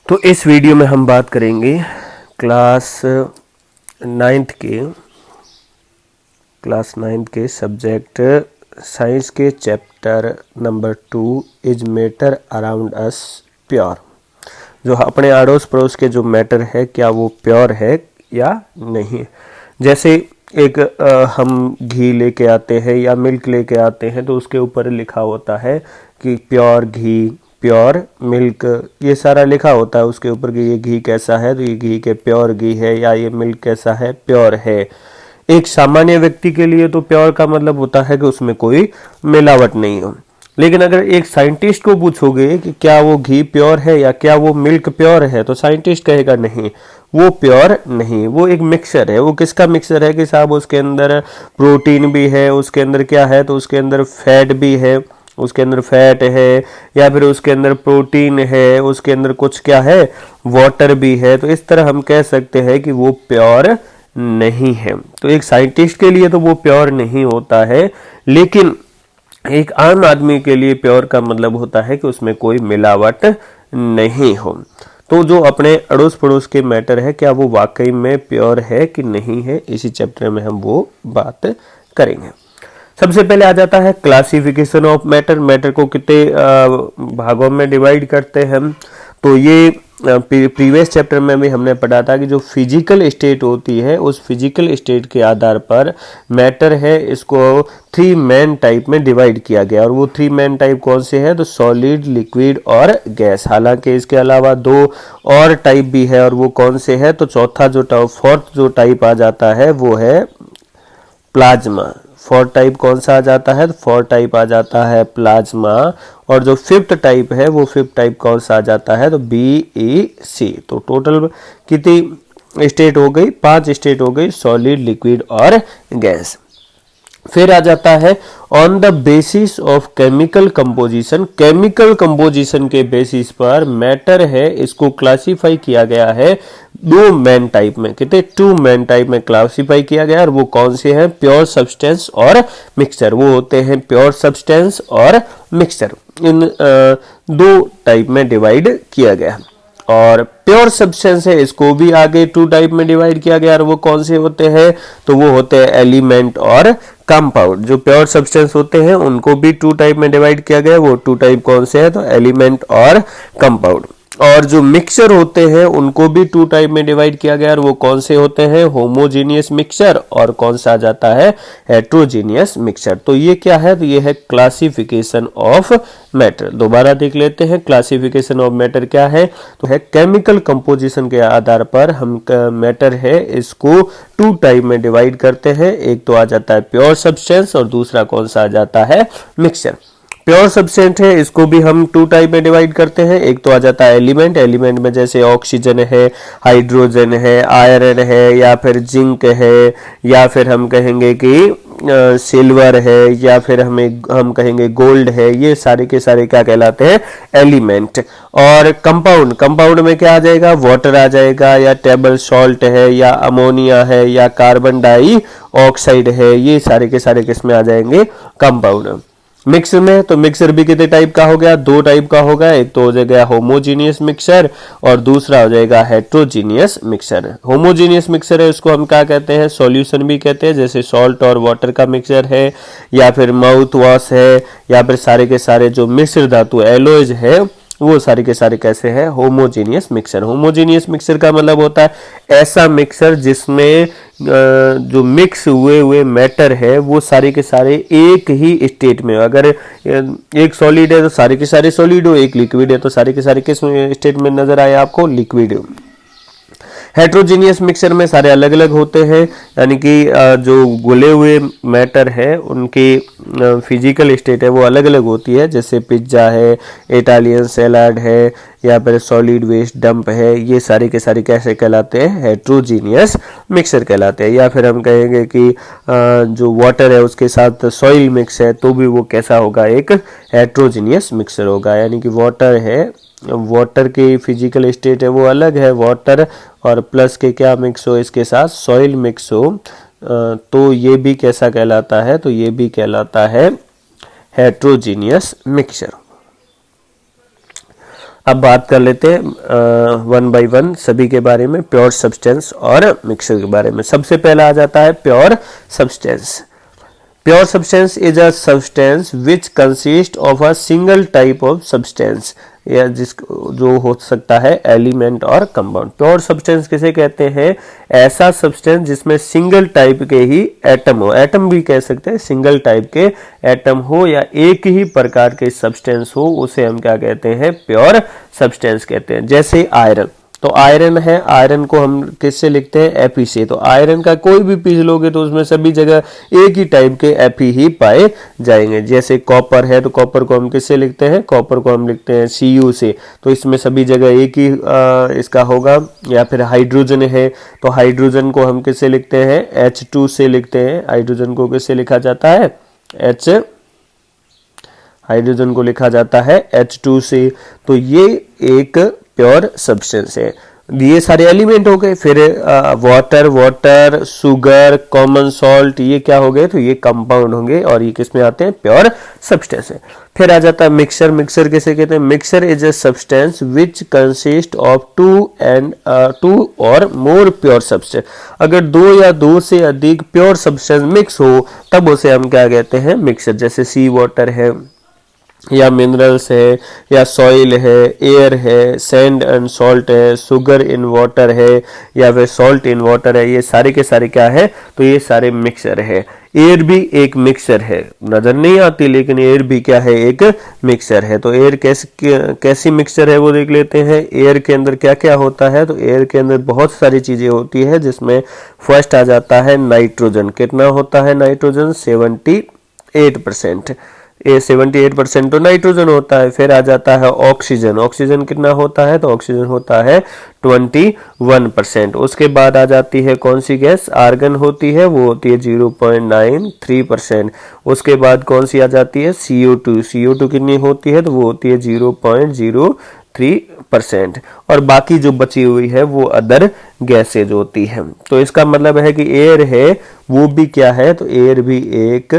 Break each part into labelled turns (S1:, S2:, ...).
S1: तो इस वीडियो में हम बात करेंगे क्लास नाइन्थ के सब्जेक्ट साइंस के chapter number 2 is matter around us pure. जो अपने अड़ोस पड़ोस के जो मैटर है क्या वो प्योर है या नहीं। जैसे एक हम घी लेके आते हैं या मिल्क लेके आते हैं तो उसके ऊपर लिखा होता है कि प्योर घी, प्योर मिल्क, ये सारा लिखा होता है उसके ऊपर कि ये घी कैसा है तो ये घी के प्योर घी है या ये मिल्क कैसा है, प्योर है। एक सामान्य व्यक्ति के लिए तो प्योर का मतलब होता है कि उसमें कोई मिलावट नहीं हो। लेकिन अगर एक साइंटिस्ट को पूछोगे कि क्या वो घी प्योर है या क्या वो मिल्क प्योर है तो साइंटिस्ट कहेगा नहीं, वो प्योर नहीं, वो एक मिक्सचर है। वो किसका मिक्सचर है कि साहब उसके अंदर प्रोटीन भी है, उसके अंदर क्या है तो उसके अंदर फैट भी है, उसके अंदर फैट है या फिर उसके अंदर प्रोटीन है, उसके अंदर कुछ क्या है वाटर भी है। तो इस तरह हम कह सकते हैं कि वो प्योर नहीं है। तो एक साइंटिस्ट के लिए तो वो प्योर नहीं होता है, लेकिन एक आम आदमी के लिए प्योर का मतलब होता है कि उसमें कोई मिलावट नहीं हो। तो जो अपने अड़ोस पड़ोस के मैटर है क्या वो वाकई में प्योर है कि नहीं है, इसी चैप्टर में हम वो बात करेंगे। सबसे पहले आ जाता है क्लासिफिकेशन ऑफ मैटर। मैटर को कितने भागों में डिवाइड करते हैं हम, तो ये प्रीवियस चैप्टर में भी हमने पढ़ा था कि जो फिजिकल स्टेट होती है उस फिजिकल स्टेट के आधार पर मैटर है इसको 3 मेन टाइप में डिवाइड किया गया। और वो 3 मेन टाइप कौन से हैं तो सॉलिड, लिक्विड और गैस। हालांकि इसके अलावा 2 और टाइप भी है और वो कौन से है तो फोर्थ जो टाइप आ जाता है वो है प्लाज्मा। 4 टाइप कौन सा आ जाता है तो 4 टाइप आ जाता है प्लाज्मा। और जो 5th टाइप है वो 5th टाइप कौन सा आ जाता है तो BEC। तो टोटल कितनी स्टेट हो गई, 5 स्टेट हो गई, सॉलिड, लिक्विड और गैस। फिर आ जाता है on the basis of chemical composition. Chemical composition के बेसिस पर मैटर है इसको क्लासिफाई किया गया है 2 मेन टाइप में। कितने 2 मेन टाइप में क्लासिफाई किया गया और वो कौन से हैं प्योर सब्सटेंस और मिक्सचर। वो होते हैं प्योर सब्सटेंस और मिक्सचर, इन 2 टाइप में डिवाइड किया गया। और प्योर सब्सटेंस है इसको भी आगे 2 टाइप में डिवाइड किया गया और वो कौन से होते हैं तो वो होते हैं एलिमेंट और कंपाउंड। जो प्योर सब्सटेंस होते हैं उनको भी 2 टाइप में डिवाइड किया गया। वो 2 टाइप कौन से हैं तो एलिमेंट और कंपाउंड। और जो मिक्सचर होते हैं उनको भी 2 टाइप में डिवाइड किया गया और वो कौन से होते हैं होमोजीनियस मिक्सचर और कौन सा आ जाता है हेट्रोजीनियस मिक्सचर। तो ये क्या है तो ये है क्लासिफिकेशन ऑफ मैटर। दोबारा देख लेते हैं क्लासिफिकेशन ऑफ मैटर क्या है तो है केमिकल कंपोजिशन के आधार पर हम मैटर है इसको 2 टाइप में डिवाइड करते हैं। एक तो आ जाता है प्योर सब्सटेंस और दूसरा कौन सा आ जाता है मिक्सचर। प्योर सब्सटेंस है इसको भी हम 2 टाइप में डिवाइड करते हैं। एक तो आ जाता है एलिमेंट। एलिमेंट में जैसे ऑक्सीजन है, हाइड्रोजन है, आयरन है या फिर जिंक है या फिर हम कहेंगे कि सिल्वर है या फिर हम कहेंगे गोल्ड है। ये सारे के सारे क्या कहलाते हैं एलिमेंट। और कंपाउंड, कंपाउंड में क्या आ जाएगा वाटर आ जाएगा या टेबल सॉल्ट है या अमोनिया है या कार्बन डाई ऑक्साइड है। ये सारे के सारे किसमें आ जाएंगे कंपाउंड। मिक्सर में तो मिक्सर भी कितने टाइप का हो गया 2 टाइप का होगा। एक तो हो जाएगा होमोजीनियस मिक्सर और दूसरा हो जाएगा हेट्रोजीनियस मिक्सर। होमोजीनियस मिक्सर है उसको हम क्या कहते हैं सॉल्यूशन भी कहते हैं, जैसे सॉल्ट और वाटर का मिक्सर है या फिर माउथ वॉश है या फिर सारे के सारे जो मिश्र धातु एलोज है वो सारे के सारे कैसे है होमोजीनियस मिक्सर। होमोजीनियस मिक्सर का मतलब होता है ऐसा मिक्सर जिसमें जो मिक्स हुए मैटर है वो सारे के सारे एक ही स्टेट में। अगर एक सॉलिड है तो सारे के सारे सॉलिड हो, एक लिक्विड है तो सारे के सारे किस स्टेट में नजर आए आपको लिक्विड। हेट्रोजीनियस मिक्सचर में सारे अलग अलग होते हैं, यानी कि जो घुले हुए मैटर है उनकी फिजिकल स्टेट है वो अलग अलग होती है। जैसे पिज्जा है, इटालियन सैलाड है या फिर सॉलिड वेस्ट डंप है। ये सारे के सारे कैसे कहलाते हैं हेट्रोजीनियस मिक्सचर कहलाते हैं। या फिर हम कहेंगे कि जो वाटर है उसके साथ सॉइल मिक्स है तो भी वो कैसा होगा एक हेट्रोजीनियस मिक्सचर होगा। यानी कि वाटर है, वाटर की फिजिकल स्टेट है वो अलग है वाटर और प्लस के क्या मिक्स हो इसके साथ सॉइल मिक्स हो तो ये भी कैसा कहलाता है तो ये भी कहलाता है हेट्रोजीनियस मिक्सचर। अब बात कर लेते हैं वन बाय वन सभी के बारे में, प्योर सब्सटेंस और मिक्सर के बारे में। सबसे पहला आ जाता है pure substance. Pure substance is a substance which consist of a single type of substance, या जो हो सकता है एलिमेंट और कंपाउंड। प्योर सब्सटेंस किसे कहते हैं? ऐसा सब्सटेंस जिसमें सिंगल टाइप के ही एटम हो, एटम भी कह सकते हैं, सिंगल टाइप के एटम हो या एक ही प्रकार के सब्सटेंस हो, उसे हम क्या कहते हैं? प्योर सब्सटेंस कहते हैं। जैसे आयरन, तो आयरन है, आयरन को हम किससे लिखते हैं? एफी से। तो आयरन का कोई भी पीस लोगे तो उसमें सभी जगह एक ही टाइप के एफी ही पाए जाएंगे। जैसे कॉपर है, तो कॉपर को हम किससे लिखते हैं? कॉपर को हम लिखते हैं Cu से, तो इसमें सभी जगह एक ही इसका होगा। या फिर हाइड्रोजन है, तो हाइड्रोजन को हम किससे लिखते हैं? H2 से लिखते हैं। हाइड्रोजन को किससे लिखा जाता है? हाइड्रोजन को लिखा जाता है H2 से। तो ये एक प्योर सब्सटेंस है। ये सारे एलिमेंट हो गए। फिर वाटर, शुगर, कॉमन सॉल्ट, ये क्या हो गए? तो ये कंपाउंड होंगे और ये किस में आते हैं? प्योर सब्सटेंस है। फिर आ जाता है मिक्सचर। मिक्सचर किसे कहते हैं? Mixture is a substance which consist of two or more pure substance. अगर दो या दो से अधिक प्योर सब्सटेंस मिक्स हो तब उसे हम क्या कहते हैं? मिक्सचर। जैसे सी वाटर है, या मिनरल्स है, या सॉइल है, एयर है, सैंड एंड सॉल्ट है, शुगर इन वाटर है, या फिर सॉल्ट इन वाटर है, ये सारे के सारे क्या है? तो ये सारे मिक्सचर है। एयर भी एक मिक्सचर है, नजर नहीं आती लेकिन एयर भी क्या है? एक मिक्सचर है। तो एयर कैसी मिक्सचर है वो देख लेते हैं। एयर के अंदर क्या क्या होता है? तो एयर के अंदर बहुत सारी चीजें होती है, जिसमें फर्स्ट आ जाता है नाइट्रोजन। कितना होता है नाइट्रोजन? 78%। 78% तो नाइट्रोजन होता है। फिर आ जाता है ऑक्सीजन। ऑक्सीजन कितना होता है? तो ऑक्सीजन होता है 21%। उसके बाद आ जाती है कौन सी गैस? आर्गन होती है, वो होती है 0.93%। उसके बाद कौन सी आ जाती है? CO2। CO2 कितनी होती है? तो वो होती है 0.03%। और बाकी जो बची हुई है वो अदर गैसेज होती है। तो इसका मतलब है कि एयर है वो भी क्या है? तो एयर भी एक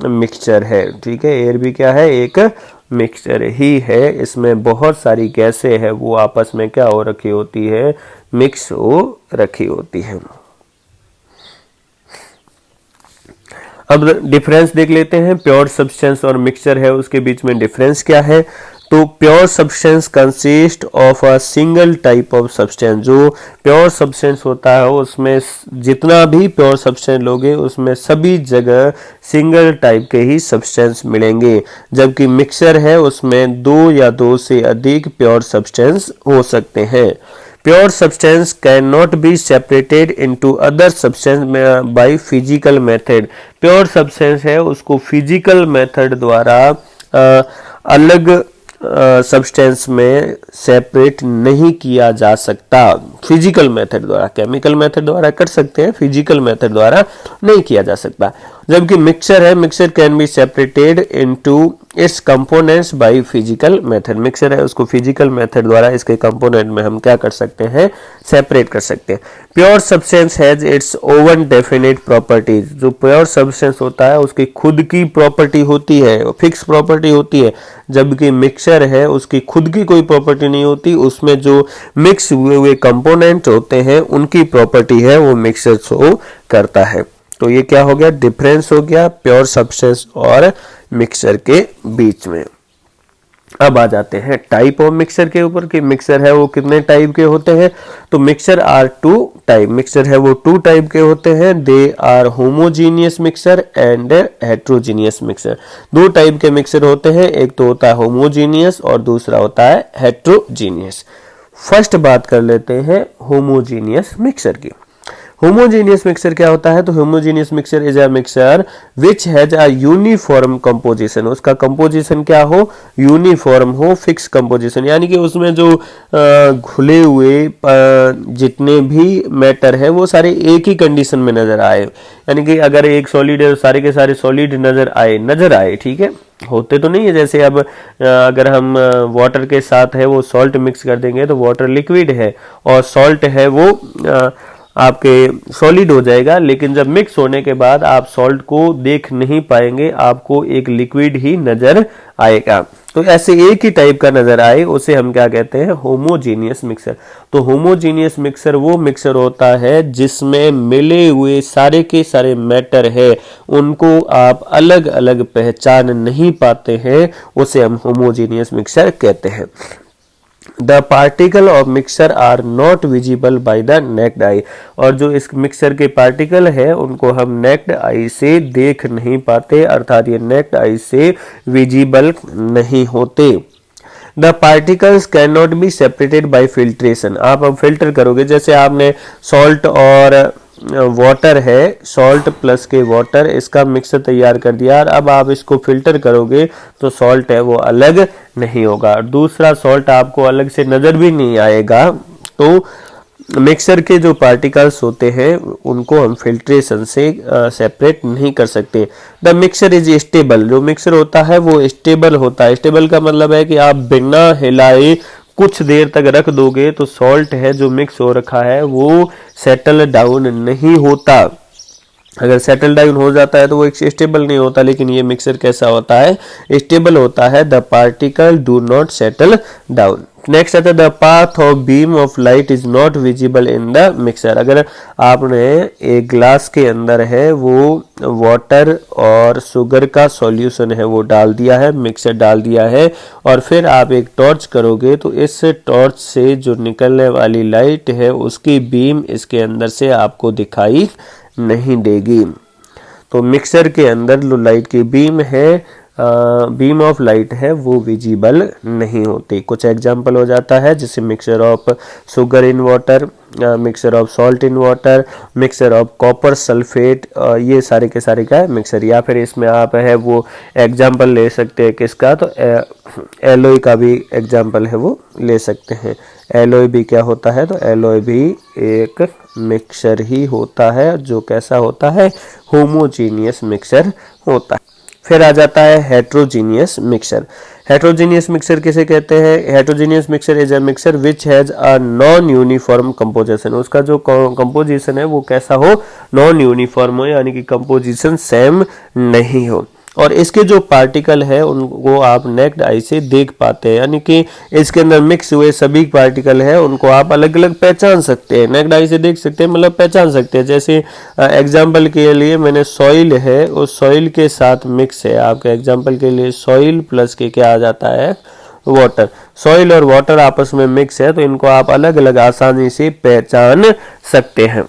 S1: मिक्सचर है। ठीक है, एयर भी क्या है? एक मिक्सचर ही है। इसमें बहुत सारी गैसें हैं, वो आपस में क्या हो रखी होती है? मिक्स हो रखी होती है। अब डिफरेंस देख लेते हैं। प्योर सब्सटेंस और मिक्सचर है, उसके बीच में डिफरेंस क्या है? तो pure substance consist of a single type of substance. जो प्योर सब्सटेंस होता है उसमें जितना भी प्योर सब्सटेंस लोगे उसमें सभी जगह सिंगल टाइप के ही सब्सटेंस मिलेंगे। जबकि मिक्सचर है उसमें दो या दो से अधिक प्योर सब्सटेंस हो सकते हैं। Pure substance can not be separated into other substance by physical method. Pure substance है उसको फिजिकल मेथड द्वारा अलग सब्सटेंस में सेपरेट नहीं किया जा सकता। फिजिकल मेथड द्वारा, केमिकल मेथड द्वारा कर सकते हैं, फिजिकल मेथड द्वारा नहीं किया जा सकता। जबकि मिक्सचर है, mixture can be separated into its components by physical method. Mixture है उसको फिजिकल मेथड द्वारा इसके कंपोनेंट में हम क्या कर सकते हैं? सेपरेट कर सकते हैं। Pure substance has its oven definite properties. जो प्योर सब्सटेंस होता है उसकी खुद की प्रॉपर्टी होती है, फिक्स प्रॉपर्टी होती है। जबकि मिक्सचर है उसकी खुद की कोई प्रॉपर्टी नहीं होती, उसमें जो मिक्स हुए हुए कंपोनेंट होते हैं उनकी प्रॉपर्टी है वो मिक्सचर शो करता है। तो ये क्या हो गया? डिफरेंस हो गया प्योर सब्सटेंस और मिक्सचर के बीच में। अब आ जाते हैं टाइप ऑफ मिक्सचर के ऊपर कि मिक्सचर है वो कितने टाइप के होते हैं। तो mixture are two type. Mixture है वो टू टाइप के होते हैं। They are homogeneous mixture and heterogeneous mixture. दो टाइप के मिक्सचर होते हैं, एक तो होता है होमोजीनियस और दूसरा होता है हेट्रोजीनियस। फर्स्ट बात कर लेते हैं होमोजीनियस मिक्सचर की। होमोजेनियस मिक्सचर क्या होता है? तो homogeneous mixture is a mixture which has a uniform composition. उसका कंपोजिशन क्या हो? यूनिफॉर्म हो, फिक्स कंपोजिशन। यानी कि उसमें जो घुले हुए जितने भी मैटर है वो सारे एक ही कंडीशन में नजर आए। यानी कि अगर एक सॉलिड है सारे के सारे सॉलिड नजर आए। ठीक है, होते तो नहीं है। जैसे अब अगर हम वाटर के साथ है वो सॉल्ट मिक्स कर देंगे तो वाटर लिक्विड है, और सॉल्ट है वो आपके सॉलिड हो जाएगा, लेकिन जब मिक्स होने के बाद आप सॉल्ट को देख नहीं पाएंगे, आपको एक लिक्विड ही नजर आएगा। तो ऐसे एक ही टाइप का नजर आए उसे हम क्या कहते हैं, होमोजीनियस मिक्सर। तो होमोजीनियस मिक्सर वो मिक्सर होता है जिसमें मिले हुए सारे के सारे मैटर है उनको आप अलग अलग पहचान नहीं पाते हैं, उसे हम होमोजीनियस मिक्सर कहते हैं। The particle of mixture are not visible by the naked eye। और जो इस मिक्सर के पार्टिकल है उनको हम नेक्ड आई से देख नहीं पाते, अर्थात ये नेक्ड आई से विजिबल नहीं होते। The particles can not be separated by filtration. आप अब फिल्टर करोगे, जैसे आपने सॉल्ट और वाटर है, सॉल्ट प्लस के वाटर, इसका मिक्सर तैयार कर दिया, और अब आप इसको फिल्टर करोगे तो सॉल्ट है वो अलग नहीं होगा, दूसरा सॉल्ट आपको अलग से नजर भी नहीं आएगा। तो मिक्सर के जो पार्टिकल्स होते हैं उनको हम फिल्ट्रेशन से सेपरेट नहीं कर सकते। The mixer is stable. जो मिक्सर होता है वो स्टेबल होता है। स्टेबल का मतलब है कि आप बिना हिलाए कुछ देर तक रख दोगे तो सॉल्ट है जो मिक्स हो रखा है वो सेटल डाउन नहीं होता। अगर सेटल डाउन हो जाता है तो वो एक स्टेबल नहीं होता, लेकिन ये मिक्सर कैसा होता है, स्टेबल होता है। The particle do not settle down. Next आता है the path of beam of light is not visible in the mixer. अगर आपने एक ग्लास के अंदर है वो वाटर और शुगर का सॉल्यूशन है वो डाल दिया है, मिक्सर डाल दिया है, और फिर आप एक टॉर्च करोगे तो इस टॉर्च से जो निकलने वाली लाइट है उसकी बीम इसके अंदर से आपको दिखाई नहीं देगी। तो मिक्सर के अंदर जो लाइट की बीम है, बीम ऑफ लाइट है वो विजिबल नहीं होती। कुछ एग्जांपल हो जाता है जैसे mixture of sugar in water, mixture of salt in water, mixture of copper sulphate, ये सारे के सारे का है मिक्सर। या फिर इसमें आप है वो एग्जांपल ले सकते हैं किसका, तो एलोय का भी एग्जांपल है वो ले सकते हैं। एलोय भी क्या होता है, तो एलोय भी एक मिक्सर ही होता है जो कैसा होता है, होमोजीनियस मिक्सर होता है। फिर आ जाता है हेट्रोजीनियस मिक्सर। हेट्रोजीनियस मिक्सर किसे कहते हैं, heterogeneous mixer is a mixer which has a non uniform composition. उसका जो कंपोजिशन है वो कैसा हो, नॉन यूनिफॉर्म हो, यानी कि कंपोजिशन सेम नहीं हो, और इसके जो पार्टिकल है उनको आप नेक्ड आई से देख पाते हैं, यानी कि इसके अंदर मिक्स हुए सभी पार्टिकल है उनको आप अलग अलग पहचान सकते हैं, नेक्ड आई से देख सकते हैं, मतलब पहचान सकते हैं। जैसे एग्जांपल के लिए मैंने सॉइल है, उस सॉइल के साथ मिक्स है, आपके एग्जांपल के लिए सॉइल प्लस के क्या आ जाता है, वाटर। सॉइल और वाटर आपस में मिक्स है तो इनको आप अलग अलग आसानी से पहचान सकते हैं।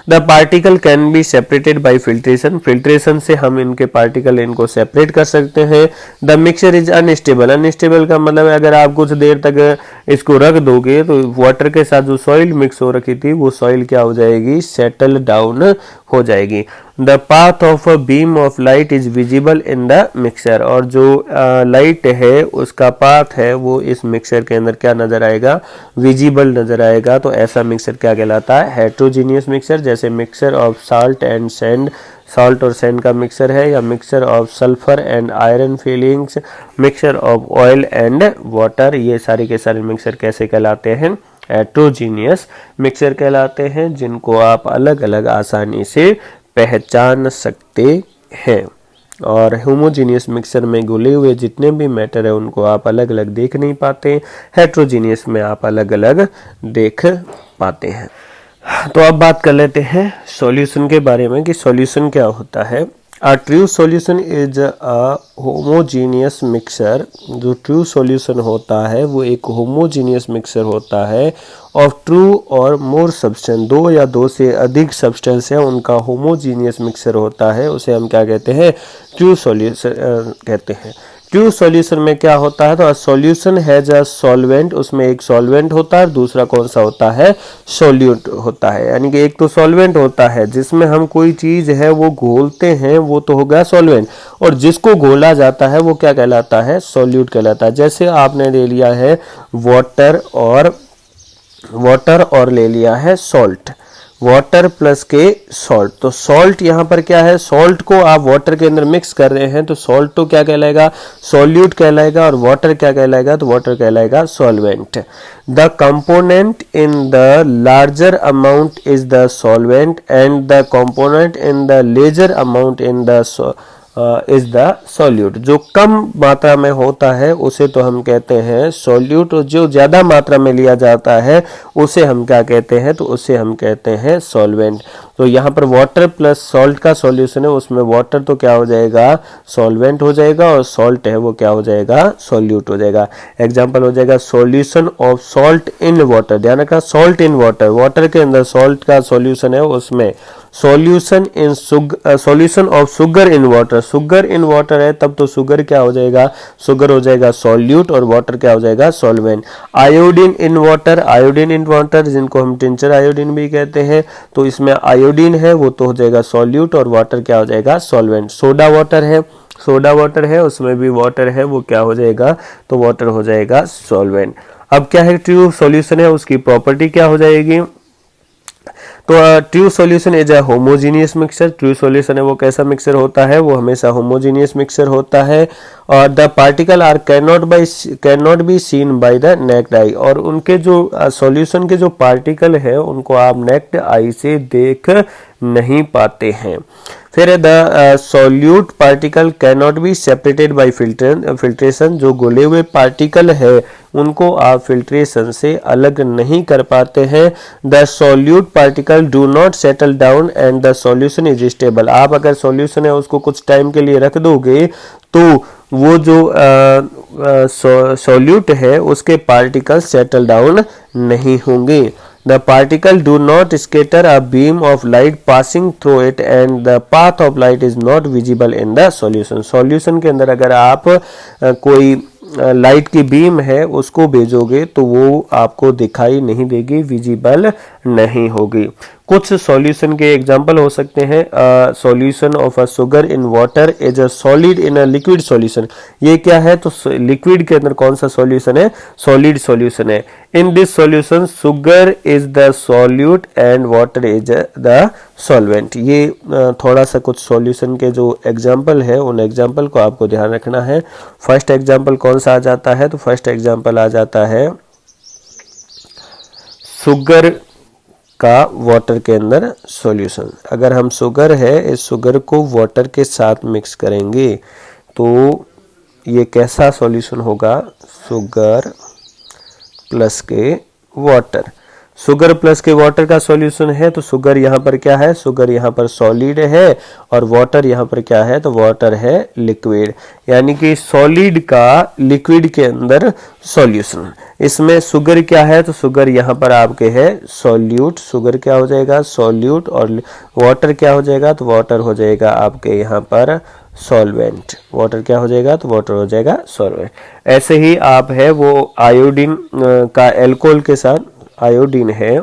S1: The particle can be separated by filtration. Filtration से हम इनके पार्टिकल इनको सेपरेट कर सकते हैं। The mixture is unstable. Unstable का मतलब है अगर आप कुछ देर तक इसको रख दोगे तो वाटर के साथ जो सॉइल मिक्स हो रखी थी वो सॉइल क्या हो जाएगी, सेटल डाउन हो जाएगी। The path of a beam of light is visible in the mixer. और जो लाइट है उसका पाथ है वो इस मिक्सर के अंदर क्या नजर आएगा, विजिबल नजर आएगा। तो ऐसा मिक्सर क्या कहलाता है, हेट्रोजीनियस मिक्सर। जैसे mixer of salt and sand, salt और सैंड का मिक्सर है, या mixer of sulphur and iron filings, mixer of oil and water, ये सारे के सारे मिक्सर कैसे कहलाते हैं, हेट्रोजीनियस मिक्सर कहलाते हैं, जिनको आप अलग अलग आसानी से पहचान सकते हैं। और होमोजीनियस मिक्सर में घुले हुए जितने भी मैटर है उनको आप अलग अलग देख नहीं पाते, हेट्रोजीनियस में आप अलग अलग देख पाते हैं। तो अब बात कर लेते हैं सॉल्यूशन के बारे में कि सॉल्यूशन क्या होता है। A true solution is a homogeneous mixture। जो ट्रू सॉल्यूशन होता है वो एक होमोजीनियस मिक्सर होता है ऑफ ट्रू और मोर सब्सटेंस, दो या दो से अधिक सब्सटेंस है उनका होमोजीनियस मिक्सर होता है, उसे हम क्या कहते हैं, ट्रू सॉल्यूशन कहते हैं। ट्रू सॉल्यूशन में क्या होता है, तो सॉल्यूशन हैज अ सॉल्वेंट, उसमें एक सॉल्वेंट होता है, दूसरा कौन सा होता है, सोल्यूट होता है। यानी कि एक तो सॉल्वेंट होता है जिसमें हम कोई चीज है वो घोलते हैं, वो तो होगा सॉल्वेंट, और जिसको घोला जाता है वो क्या कहलाता है, सोल्यूट कहलाता है। जैसे आपने ले लिया है वाटर और ले लिया है सॉल्ट। वाटर प्लस के सॉल्ट। तो सॉल्ट यहाँ पर क्या है, सॉल्ट को आप वाटर के अंदर मिक्स कर रहे हैं तो सॉल्ट तो क्या कहलाएगा, सॉल्यूट कहलाएगा, और वाटर क्या कहलाएगा, तो वाटर कहलाएगा solvent. The component in the larger amount is the solvent and the component in the lesser amount in the is the solute. जो कम मात्रा में होता है उसे तो हम कहते हैं सॉल्यूट, और जो ज्यादा मात्रा में लिया जाता है उसे हम क्या कहते हैं, तो उसे हम कहते हैं सॉल्वेंट। तो यहाँ पर वाटर प्लस सॉल्ट का सॉल्यूशन है, उसमें वाटर तो क्या हो जाएगा, सॉल्वेंट हो जाएगा, और सॉल्ट है वो क्या हो जाएगा, सॉल्यूट हो जाएगा। एग्जांपल हो जाएगा solution of salt in water. ध्यान रखना, सॉल्ट इन वाटर, वाटर के अंदर सॉल्ट का सॉल्यूशन है, उसमें solution of sugar in water. Sugar in water है तब तो शुगर क्या हो जाएगा, शुगर हो जाएगा सॉल्यूट, और वाटर क्या हो जाएगा, solvent. Iodine in water, iodine in water जिनको हम टिंचर आयोडीन भी कहते हैं, तो इसमें आयोडीन है वो तो हो जाएगा सॉल्यूट, और वाटर क्या हो जाएगा, सॉल्वेंट। सोडा वाटर है, सोडा वाटर है उसमें भी वाटर है वो क्या हो जाएगा, तो वाटर हो जाएगा सॉल्वेंट। अब क्या है, ट्रू सॉल्यूशन है, उसकी प्रॉपर्टी क्या हो जाएगी, तो true solution is a homogeneous mixture. True solution है वो कैसा मिक्सचर होता है, वो हमेशा होमोजीनियस मिक्सचर होता है, और the particle are can not be seen by the naked eye. और उनके जो सॉल्यूशन के जो पार्टिकल है उनको आप नेक्ड आई से देख नहीं पाते हैं। फिर the solute particle can not B separated bye filtration. जो घुले हुए पार्टिकल है उनको आप फिल्ट्रेशन से अलग नहीं कर पाते हैं। The solute particle do not settle down and the solution is stable. आप अगर सॉल्यूशन है उसको कुछ टाइम के लिए रख दोगे तो वो जो सॉल्यूट है उसके पार्टिकल सेटल डाउन नहीं होंगे। The particle do not scatter a beam of light passing through it and the path of light is not visible in the solution. Solution के अंदर अगर आप कोई लाइट की बीम है उसको भेजोगे तो वो आपको दिखाई नहीं देगी, विजिबल नहीं होगी। कुछ सॉल्यूशन के एग्जांपल हो सकते हैं, solution of a sugar in water is a solid in a liquid solution. ये क्या है, तो लिक्विड के अंदर कौन सा सॉल्यूशन है, सॉलिड सॉल्यूशन है। In this solution sugar is the solute and water is the solvent. ये थोड़ा सा कुछ सॉल्यूशन के जो एग्जांपल है उन एग्जांपल को आपको ध्यान रखना है। फर्स्ट एग्जांपल कौन सा आ जाता है, तो फर्स्ट एग्जांपल आ जाता है शुगर का वाटर के अंदर सॉल्यूशन। अगर हम शुगर है इस शुगर को वाटर के साथ मिक्स करेंगे तो ये कैसा सॉल्यूशन होगा, शुगर प्लस के वाटर। शुगर प्लस के वाटर का सॉल्यूशन है तो शुगर यहाँ पर क्या है, शुगर यहाँ पर सॉलिड है, और वाटर यहाँ पर क्या है, तो वाटर है लिक्विड। यानी कि सॉलिड का लिक्विड के अंदर सॉल्यूशन। इसमें शुगर क्या है, तो शुगर यहाँ पर आपके है सॉल्यूट, शुगर क्या हो जाएगा सॉल्यूट, और वाटर क्या हो जाएगा, तो वाटर हो जाएगा आपके यहाँ पर सॉल्वेंट। वाटर क्या हो जाएगा, तो वाटर हो जाएगा सॉल्वेंट। ऐसे ही आप है वो आयोडीन का एल्कोहल के साथ, आयोडीन है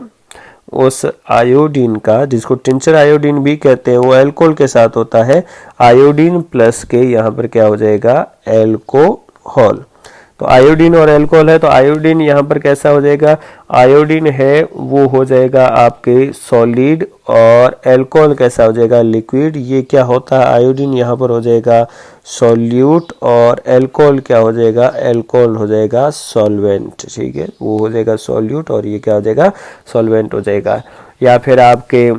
S1: उस आयोडीन का जिसको टिंचर आयोडीन भी कहते हैं वो एल्कोहल के साथ होता है। आयोडीन प्लस के यहाँ पर क्या हो जाएगा, एल्कोहल। तो आयोडीन और एल्कोहल है तो आयोडीन यहाँ पर कैसा हो जाएगा, आयोडीन है वो हो जाएगा आपके सॉलिड, और एल्कोहल कैसा हो जाएगा, लिक्विड। ये क्या होता है, आयोडीन यहाँ पर हो जाएगा सॉल्यूट, और एल्कोहल क्या हो जाएगा, एल्कोहल हो जाएगा सॉल्वेंट। ठीक है, वो हो जाएगा सॉल्यूट और ये क्या हो जाएगा, सॉल्वेंट हो जाएगा। या फिर आपके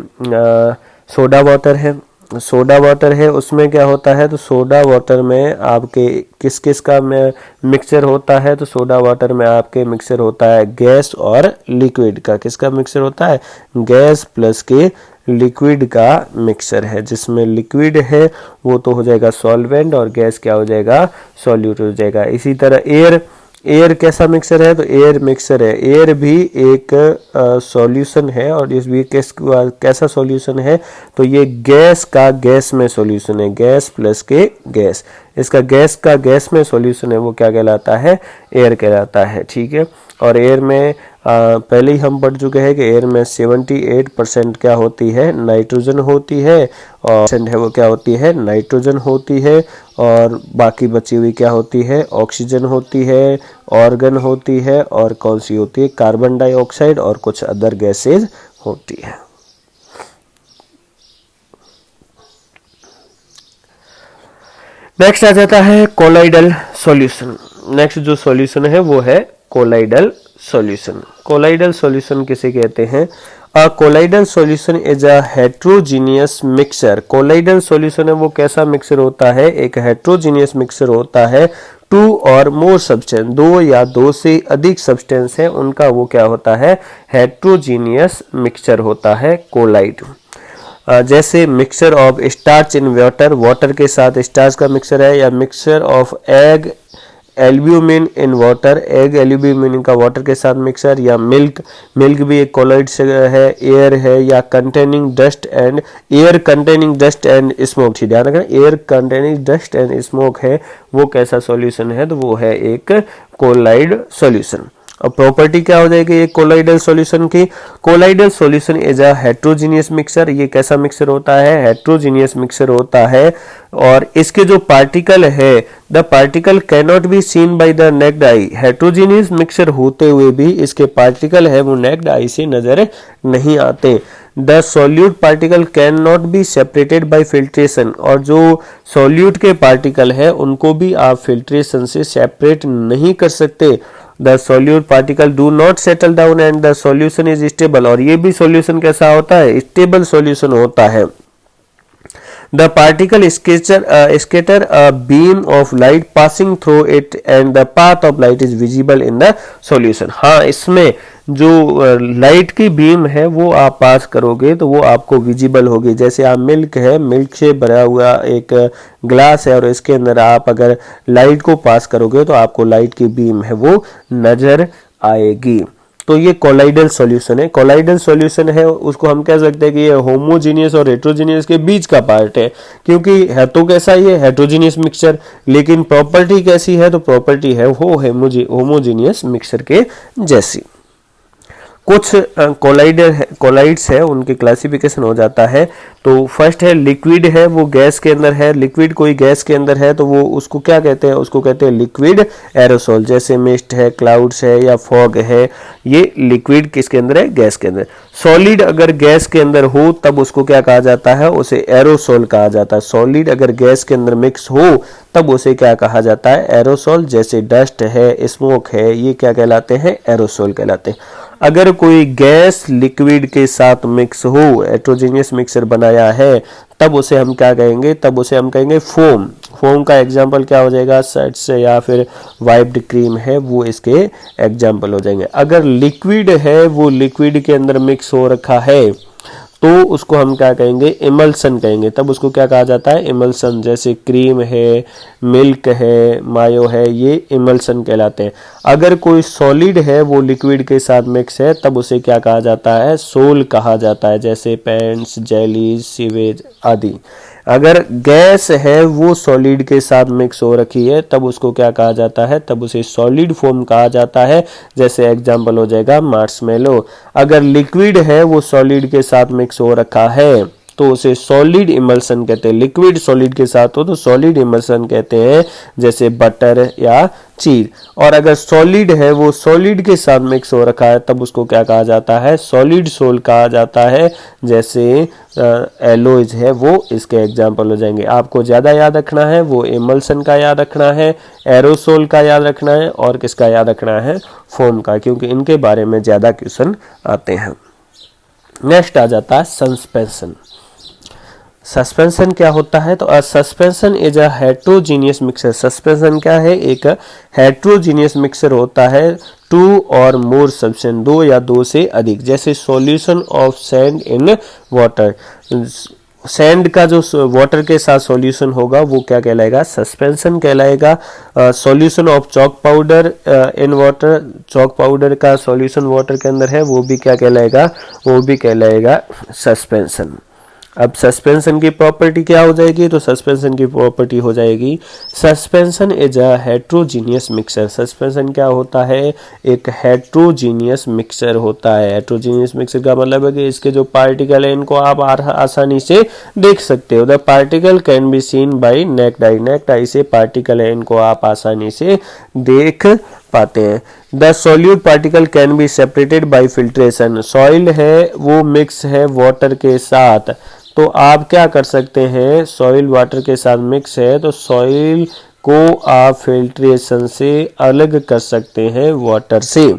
S1: सोडा वाटर है, सोडा वाटर है उसमें क्या होता है, तो सोडा वाटर में आपके किस किस का मिक्सचर होता है, तो सोडा वाटर में आपके मिक्सचर होता है गैस और लिक्विड का। किसका मिक्सचर होता है, गैस प्लस के लिक्विड का मिक्सचर है, जिसमें लिक्विड है वो तो हो जाएगा सॉल्वेंट और गैस क्या हो जाएगा, सॉल्यूट हो जाएगा। इसी तरह एयर कैसा मिक्सचर है, तो एयर मिक्सचर है, एयर भी एक सॉल्यूशन है, और इस भी कैसा सॉल्यूशन है, तो ये गैस का गैस में सॉल्यूशन है, गैस प्लस के गैस। इसका गैस का गैस में सॉल्यूशन है वो क्या कहलाता है, एयर कहलाता है। ठीक है, और एयर में पहले ही हम पढ़ चुके हैं कि एयर में 78% क्या होती है, नाइट्रोजन होती है, और है वो क्या होती है, नाइट्रोजन होती है, और बाकी बची हुई क्या होती है, ऑक्सीजन होती है, ऑर्गन होती है, और कौन सी होती है, कार्बन डाइऑक्साइड और कुछ अदर गैसेज होती है। नेक्स्ट आ जाता है कोलाइडल सॉल्यूशन। नेक्स्ट जो सॉल्यूशन है वो है कोलाइडल सॉल्यूशन। कोलाइडल सॉल्यूशन किसे कहते हैं? A colloidal solution is a heterogeneous mixture. Colloidal solution है वो कैसा मिक्सचर होता है? एक हेट्रोजीनियस मिक्सचर होता है। टू और मोर सब्सटेंस, दो या दो से अधिक सब्सटेंस है उनका वो क्या होता है? हेट्रोजीनियस मिक्सचर होता है कोलाइड। जैसे mixture of starch in water, water के साथ स्टार्च का मिक्सचर है, या mixture of egg albumin in water, egg albumin का वाटर के साथ मिक्सर, या मिल्क, मिल्क भी एक कोलाइड से है। एयर है, या containing dust and air containing dust and smoke, ध्यान रखना air containing dust and smoke है वो कैसा सॉल्यूशन है? तो वो है एक कोलाइड सॉल्यूशन। अब प्रॉपर्टी क्या हो जाएगी एक कोलाइडल सॉल्यूशन की? Colloidal solution is a heterogeneous mixture. ये कैसा मिक्सचर होता है? हेट्रोजीनियस मिक्सचर होता है। और इसके जो पार्टिकल है, the particle can not be seen by the naked I. Heterogeneous mixture होते हुए भी इसके पार्टिकल है वो नेक्ड आई से नजर नहीं आते। The solute particle can not B separated bye filtration. और जो सॉल्यूट के पार्टिकल है उनको भी आप फिल्ट्रेशन से सेपरेट नहीं कर सकते। The solute particle do not settle down and the solution is stable. और ये भी सॉल्यूशन कैसा होता है? स्टेबल सॉल्यूशन होता है। The particle scatter a beam of light passing through it and the path of light is visible in the solution। हाँ, इसमें जो लाइट की बीम है वो आप पास करोगे तो वो आपको विजिबल होगी। जैसे आप मिल्क है, मिल्क से भरा हुआ एक ग्लास है और इसके अंदर आप अगर लाइट को पास करोगे तो आपको लाइट की बीम है वो नजर आएगी। तो ये कोलाइडल सॉल्यूशन है। कोलाइडल सॉल्यूशन है उसको हम कह सकते हैं कि ये होमोजीनियस और हेट्रोजीनियस के बीच का पार्ट है, क्योंकि है तो कैसा ये हेट्रोजीनियस मिक्सचर, लेकिन प्रॉपर्टी कैसी है? तो प्रॉपर्टी है वो होमोजीनियस मिक्सचर के जैसी। कुछ कोलाइड्स है उनके क्लासिफिकेशन हो जाता है। तो फर्स्ट है लिक्विड है, वो गैस के अंदर है। लिक्विड कोई गैस के अंदर है तो वो उसको क्या कहते हैं? उसको कहते हैं लिक्विड एरोसोल। जैसे मिस्ट है, क्लाउड्स है या फॉग है, ये लिक्विड किसके अंदर है? गैस के अंदर। सॉलिड अगर गैस के अंदर हो तब उसको क्या कहा जाता है? उसे एरोसोल कहा जाता है। सॉलिड अगर गैस के अंदर मिक्स हो तब उसे क्या कहा जाता है? एरोसोल। जैसे डस्ट है, स्मोक है, ये क्या कहलाते हैं? एरोसोल कहलाते हैं। अगर कोई गैस लिक्विड के साथ मिक्स हो, हेट्रोजीनियस मिक्सचर बनाया है, तब उसे हम क्या कहेंगे? तब उसे हम कहेंगे फोम। फोम का एग्जाम्पल क्या हो जाएगा? सेट्स या फिर वाइप्ड क्रीम है वो इसके एग्जाम्पल हो जाएंगे। अगर लिक्विड है वो लिक्विड के अंदर मिक्स हो रखा है तो उसको हम क्या कहेंगे? इमल्सन कहेंगे। तब उसको क्या कहा जाता है? इमल्सन। जैसे क्रीम है, मिल्क है, मायो है, ये इमल्सन कहलाते हैं। अगर कोई सॉलिड है वो लिक्विड के साथ मिक्स है तब उसे क्या कहा जाता है? सोल कहा जाता है। जैसे पेंट्स, जेलीज, सीवेज आदि। अगर गैस है वो सॉलिड के साथ मिक्स हो रखी है तब उसको क्या कहा जाता है? तब उसे सॉलिड फोम कहा जाता है। जैसे एग्जांपल हो जाएगा मार्शमेलो। अगर लिक्विड है वो सॉलिड के साथ मिक्स हो रखा है तो उसे सॉलिड इमल्सन कहते हैं। लिक्विड सॉलिड के साथ हो तो सॉलिड इमल्सन कहते हैं, जैसे बटर या चीज। और अगर सॉलिड है वो सॉलिड के साथ मिक्स हो रखा है तब उसको क्या कहा जाता है? सॉलिड सोल कहा जाता है। जैसे एलोइज है वो इसके एग्जाम्पल हो जाएंगे। आपको ज्यादा याद रखना है वो इमल्सन का याद रखना है, एरोसोल का याद रखना है और किसका याद रखना है? फोम का, क्योंकि इनके बारे में ज्यादा क्वेश्चन आते हैं। नेक्स्ट आ जाता है सस्पेंशन। सस्पेंशन क्या होता है? तो suspension is a heterogeneous mixture. Suspension क्या है? एक हेट्रोजीनियस मिक्सचर होता है। टू और मोर सब्सटेंस, दो या दो से अधिक। जैसे solution of sand in water, sand का जो वाटर के साथ सॉल्यूशन होगा वो क्या कहलाएगा? सस्पेंशन कहलाएगा। Solution of chalk powder in water, chalk powder का सॉल्यूशन वाटर के अंदर है वो भी क्या कहलाएगा? वो भी कहलाएगा सस्पेंशन। अब सस्पेंशन की प्रॉपर्टी क्या हो जाएगी? तो सस्पेंशन की प्रॉपर्टी हो जाएगी suspension is a heterogeneous mixture. Suspension क्या होता है? एक हेट्रोजीनियस मिक्सचर होता है। हेट्रोजीनियस मिक्सचर का मतलब है कि इसके जो पार्टिकल है इनको आप आसानी से देख सकते हो। The particle can be seen by naked eye, naked eye से पार्टिकल है इनको आप आसानी से देख पाते हैं। The solute particle can be separated bye filtration. Soil है वो मिक्स है वाटर के साथ तो आप क्या कर सकते हैं, सॉइल वाटर के साथ मिक्स है तो सॉइल को आप फिल्ट्रेशन से अलग कर सकते हैं वाटर से।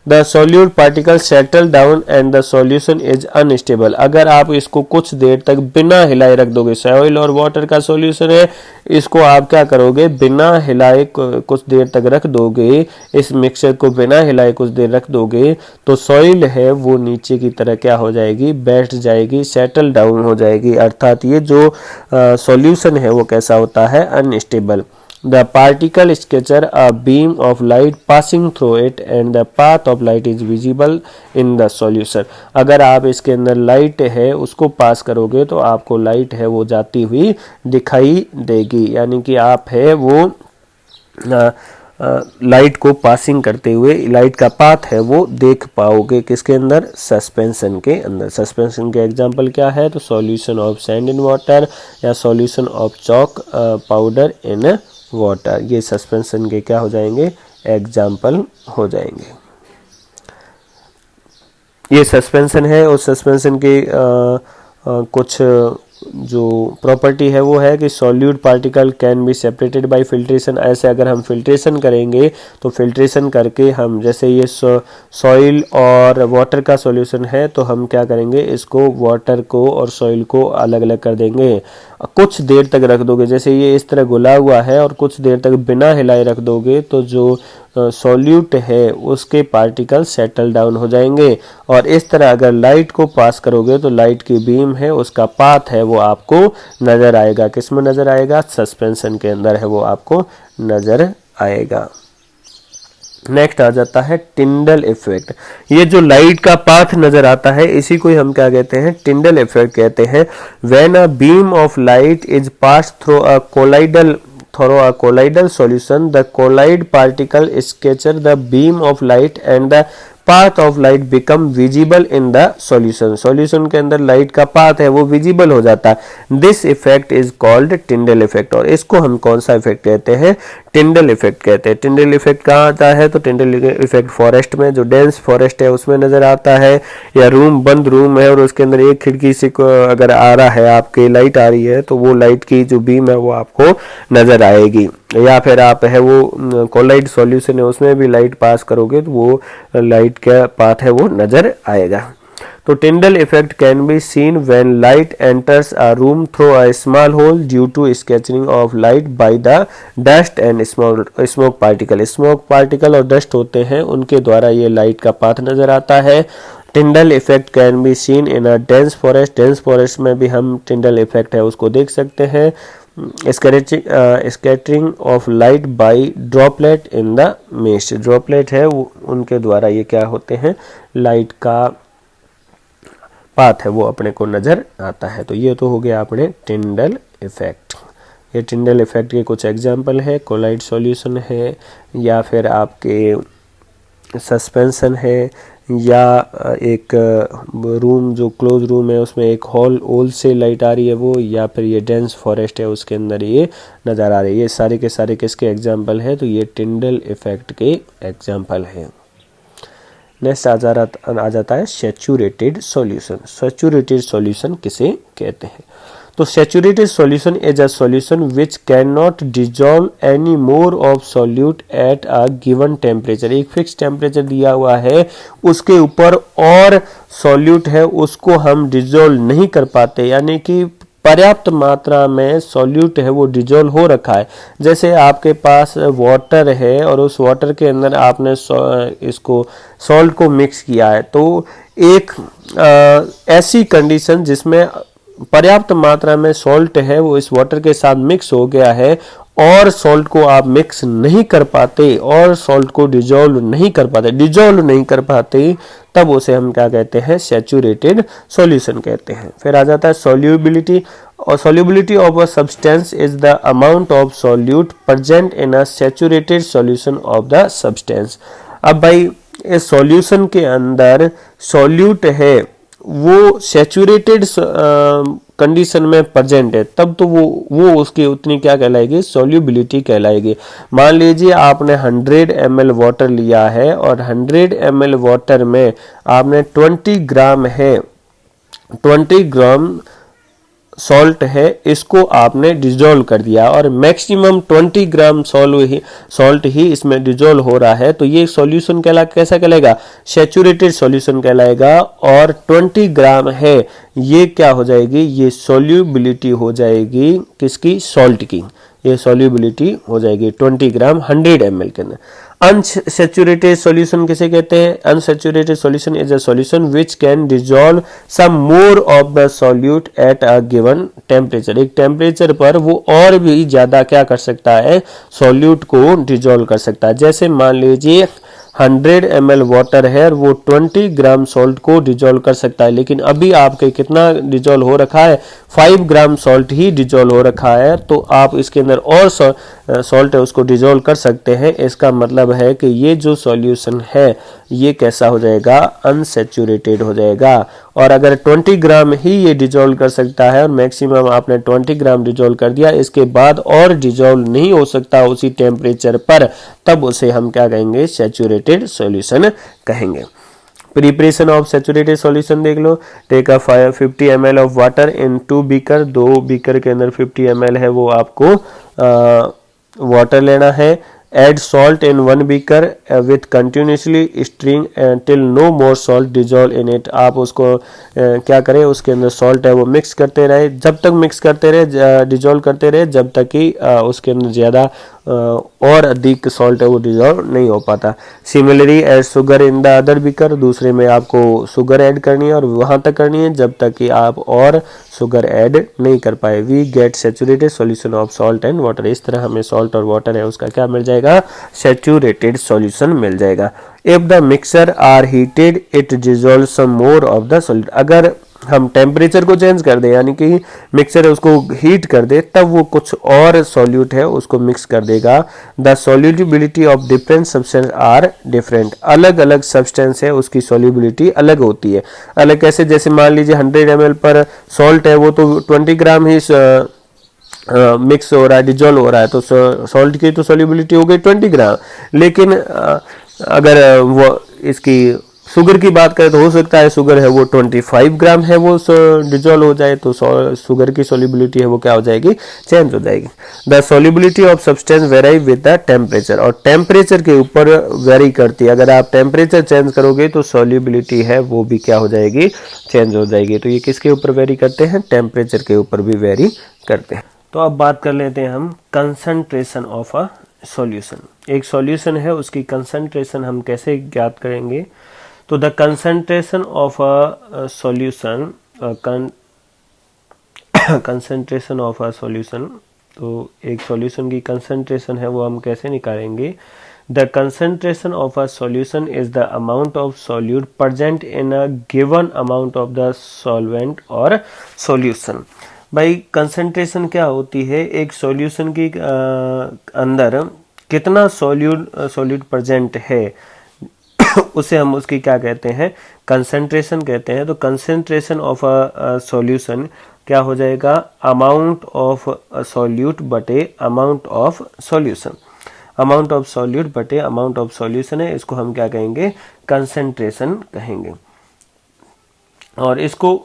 S1: The solute particle settle down and the solution is unstable. अगर आप इसको कुछ देर तक बिना हिलाए रख दोगे, सॉइल और वाटर का सॉल्यूशन है, इसको आप क्या करोगे, बिना हिलाए कुछ देर तक रख दोगे, इस मिक्सचर को बिना हिलाए कुछ देर रख दोगे तो सॉइल है वो नीचे की तरह क्या हो जाएगी, बैठ जाएगी, सेटल डाउन हो जाएगी। अर्थात ये जो सॉल्यूशन है वो कैसा होता है, unstable. The particle scatter a beam of light passing through it and the path of light is visible in the solution। अगर आप इसके अंदर लाइट है उसको पास करोगे तो आपको लाइट है वो जाती हुई दिखाई देगी, यानी कि आप है वो लाइट को पासिंग करते हुए लाइट का पाथ है वो देख पाओगे। किसके अंदर, सस्पेंशन के अंदर। सस्पेंशन के एग्जांपल क्या है, तो solution of sand in water या solution of chalk powder in water, ये सस्पेंशन के क्या हो जाएंगे, एग्जाम्पल हो जाएंगे। ये सस्पेंशन है और सस्पेंशन के कुछ जो प्रॉपर्टी है वो है कि solute particle can be separated bye filtration. ऐसे अगर हम फिल्ट्रेशन करेंगे तो फिल्ट्रेशन करके हम, जैसे ये सॉइल और वाटर का सॉल्यूशन है तो हम क्या करेंगे, इसको वाटर को और सॉइल को अलग अलग कर देंगे। कुछ देर तक रख दोगे, जैसे ये इस तरह घुला हुआ है और कुछ देर तक बिना हिलाए रख दोगे तो जो सॉल्यूट है उसके पार्टिकल सेटल डाउन हो जाएंगे। और इस तरह अगर लाइट को पास करोगे तो लाइट की बीम है उसका पाथ है वो आपको नजर आएगा। किस में नजर आएगा, सस्पेंशन के अंदर है वो आपको नजर आएगा। नेक्स्ट आ जाता है टिंडल इफेक्ट। ये जो लाइट का पाथ नजर आता है इसी को हम क्या कहते हैं, टिंडल इफेक्ट कहते हैं। When a beam of light is pass through a colloidal solution, the colloid particle scatter the beam of light and the path of light become visible in the solution। solution के अंदर light का path है वो visible हो जाता है। This effect is called Tyndall effect. और इसको हम कौन सा इफेक्ट कहते हैं, टिंडल इफेक्ट कहते हैं। टिंडल इफेक्ट कहाँ आता है, तो टिंडल इफेक्ट फॉरेस्ट में, जो डेंस फॉरेस्ट है उसमें नजर आता है, या बंद रूम है और उसके अंदर एक खिड़की से अगर आ रहा है, आपकी लाइट आ रही है तो वो लाइट की जो बीम है वो आपको नजर आएगी। या फिर आप है वो कोलाइड सॉल्यूशन है उसमें भी लाइट पास करोगे तो वो लाइट का पाथ है वो नजर आएगा। तो Tyndall effect can be seen when light enters a room through a small hole due to scattering of light by the dust and smoke particle. Smoke particle और डस्ट होते हैं उनके द्वारा ये लाइट का पाथ नजर आता है। टिंडल effect can be seen in a dense forest. Dense forest में भी हम टिंडल इफेक्ट है उसको देख सकते हैं। Scattering of light bye droplet in the mist. Droplet है उनके द्वारा ये क्या होते हैं, लाइट का पाथ है वो अपने को नजर आता है। तो ये तो हो गया अपने टिंडल इफेक्ट। ये टिंडल इफेक्ट के कुछ एग्जांपल है, कोलाइड सॉल्यूशन है, या फिर आपके सस्पेंशन है, या एक रूम जो क्लोज रूम है उसमें एक होल से लाइट आ रही है वो, या फिर ये डेंस फॉरेस्ट है उसके अंदर ये नज़र आ रही है। ये सारे के सारे किसके एग्जांपल है, तो ये टिंडल इफेक्ट के एग्जांपल है। नेक्स्ट आ जाता है सैचुरेटेड सॉल्यूशन। सैचुरेटेड सॉल्यूशन किसे कहते हैं, तो saturated solution is a solution which can not dissolve any more of solute at a given temperature. एक फिक्स टेम्परेचर दिया हुआ है उसके ऊपर और सॉल्यूट है उसको हम डिजॉल्व नहीं कर पाते, यानी कि पर्याप्त मात्रा में सॉल्यूट है वो डिजोल्व हो रखा है। जैसे आपके पास वाटर है और उस वाटर के अंदर आपने इसको सॉल्ट को मिक्स किया है, तो एक ऐसी कंडीशन जिसमें पर्याप्त मात्रा में सॉल्ट है वो इस वाटर के साथ मिक्स हो गया है और सॉल्ट को आप मिक्स नहीं कर पाते और सॉल्ट को डिजोल्व नहीं कर पाते, तब उसे हम क्या कहते हैं, सैचुरेटेड सॉल्यूशन कहते हैं। फिर आ जाता है सॉल्युबिलिटी। और solubility of a substance is the amount of solute present in a saturated solution of the substance. अब भाई इस सॉल्यूशन के अंदर सॉल्यूट है वो सैचुरेटेड कंडीशन में प्रेजेंट है, तब तो वो उसकी उतनी क्या कहलाएगी, सॉल्युबिलिटी कहलाएगी। मान लीजिए आपने 100 ml वाटर लिया है और 100 ml वाटर में आपने 20 ग्राम सॉल्ट है इसको आपने डिजोल्व कर दिया और मैक्सिमम 20 ग्राम सॉल्ट ही इसमें डिजोल्व हो रहा है, तो ये सॉल्यूशन कैसा कहलाएगा, सैचुरेटेड सॉल्यूशन कहलाएगा। और 20 ग्राम है ये क्या हो जाएगी, ये सॉल्युबिलिटी हो जाएगी किसकी, सॉल्ट की, ये सॉल्युबिलिटी हो जाएगी 20 ग्राम 100 ml के अंदर। अनसैचुरेटेड सॉल्यूशन किसे कहते हैं, unsaturated solution is a solution which can dissolve some more of the solute at a given temperature. एक टेम्परेचर पर वो और भी ज्यादा क्या कर सकता है, सॉल्यूट को डिसॉल्व कर सकता है। जैसे मान लीजिए 100 ml वाटर है और वो 20 ग्राम सॉल्ट को डिजोल्व कर सकता है, लेकिन अभी आपके कितना डिजोल्व हो रखा है, 5 ग्राम सॉल्ट ही डिजोल्व हो रखा है, तो आप इसके अंदर और सॉल्ट है उसको डिजोल्व कर सकते हैं। इसका मतलब है कि ये जो सॉल्यूशन है ये कैसा हो जाएगा, अनसैचुरेटेड हो जाएगा। और अगर 20 ग्राम ही ये डिजोल्व कर सकता है और मैक्सिमम आपने 20 ग्राम डिजोल्व कर दिया, इसके बाद और डिजोल्व नहीं हो सकता उसी टेम्परेचर पर, तब उसे हम क्या कहेंगे, सैचुरेटेड सॉल्यूशन कहेंगे। प्रिपरेशन ऑफ सैचुरेटेड सॉल्यूशन देख लो, take a 50 ml of water in 2 beaker, 2 beaker के अंदर 50 ml है वो आपको वाटर लेना है। Add salt in 1 beaker with continuously stirring till no more salt dissolve in it. आप उसको क्या करें, उसके अंदर सॉल्ट है वो मिक्स करते रहे, जब तक मिक्स करते रहे, डिजोल्व करते रहे, जब तक कि उसके अंदर ज़्यादा और अधिक सॉल्ट है वो डिजोल्व नहीं हो पाता। Similarly add sugar in the other beaker, दूसरे में आपको शुगर ऐड करनी है और वहां तक करनी है जब तक कि आप और शुगर ऐड नहीं कर पाए। We get saturated solution of salt and water. इस तरह हमें सॉल्ट और वाटर है उसका क्या मिल जाएगा, सैचुरेटेड सॉल्यूशन मिल जाएगा। If the mixture are heated it dissolve some more of the solute. अगर हम टेम्परेचर को चेंज कर दे, यानी कि मिक्सर है उसको हीट कर दे, तब वो कुछ और सॉल्यूट है उसको मिक्स कर देगा। The solubility of different substance are different. अलग अलग सब्सटेंस है उसकी सॉल्युबिलिटी अलग होती है। अलग कैसे, जैसे मान लीजिए 100 ml पर सॉल्ट है वो तो 20 ग्राम ही मिक्स हो रहा है, डिजोल्व हो रहा है, तो सॉल्ट की तो सॉल्युबिलिटी हो गई 20 ग्राम। लेकिन अगर वो इसकी शुगर की बात करें तो हो सकता है शुगर है वो 25 ग्राम है वो डिजोल्व हो जाए, तो शुगर की सॉल्युबिलिटी है वो क्या हो जाएगी, चेंज हो जाएगी। The solubility of substance very with the temperature. और टेम्परेचर के ऊपर वेरी करती है, अगर आप टेम्परेचर चेंज करोगे तो सॉल्युबिलिटी है वो भी क्या हो जाएगी, चेंज हो जाएगी। तो ये किसके ऊपर वेरी करते हैं, टेम्परेचर के ऊपर भी वेरी करते हैं। तो अब बात कर लेते हैं हम कंसंट्रेशन ऑफ अ सॉल्यूशन। एक सॉल्यूशन है उसकी कंसंट्रेशन हम कैसे ज्ञात करेंगे। तो the concentration of a solution, concentration of a solution, तो एक सॉल्यूशन की कंसंट्रेशन है वो हम कैसे निकालेंगे। The concentration of a solution is the amount of solute present in a given amount of the solvent और सॉल्यूशन। भाई कंसंट्रेशन क्या होती है, एक सॉल्यूशन की अंदर कितना सॉल्यूट प्रेजेंट है उसे हम उसकी क्या कहते हैं, कंसंट्रेशन कहते हैं। तो कंसंट्रेशन ऑफ अ सॉल्यूशन क्या हो जाएगा, अमाउंट ऑफ सॉल्यूट बटे amount of solution. Amount of solute बटे अमाउंट ऑफ सॉल्यूशन है, इसको हम क्या कहेंगे, कंसंट्रेशन कहेंगे। और इसको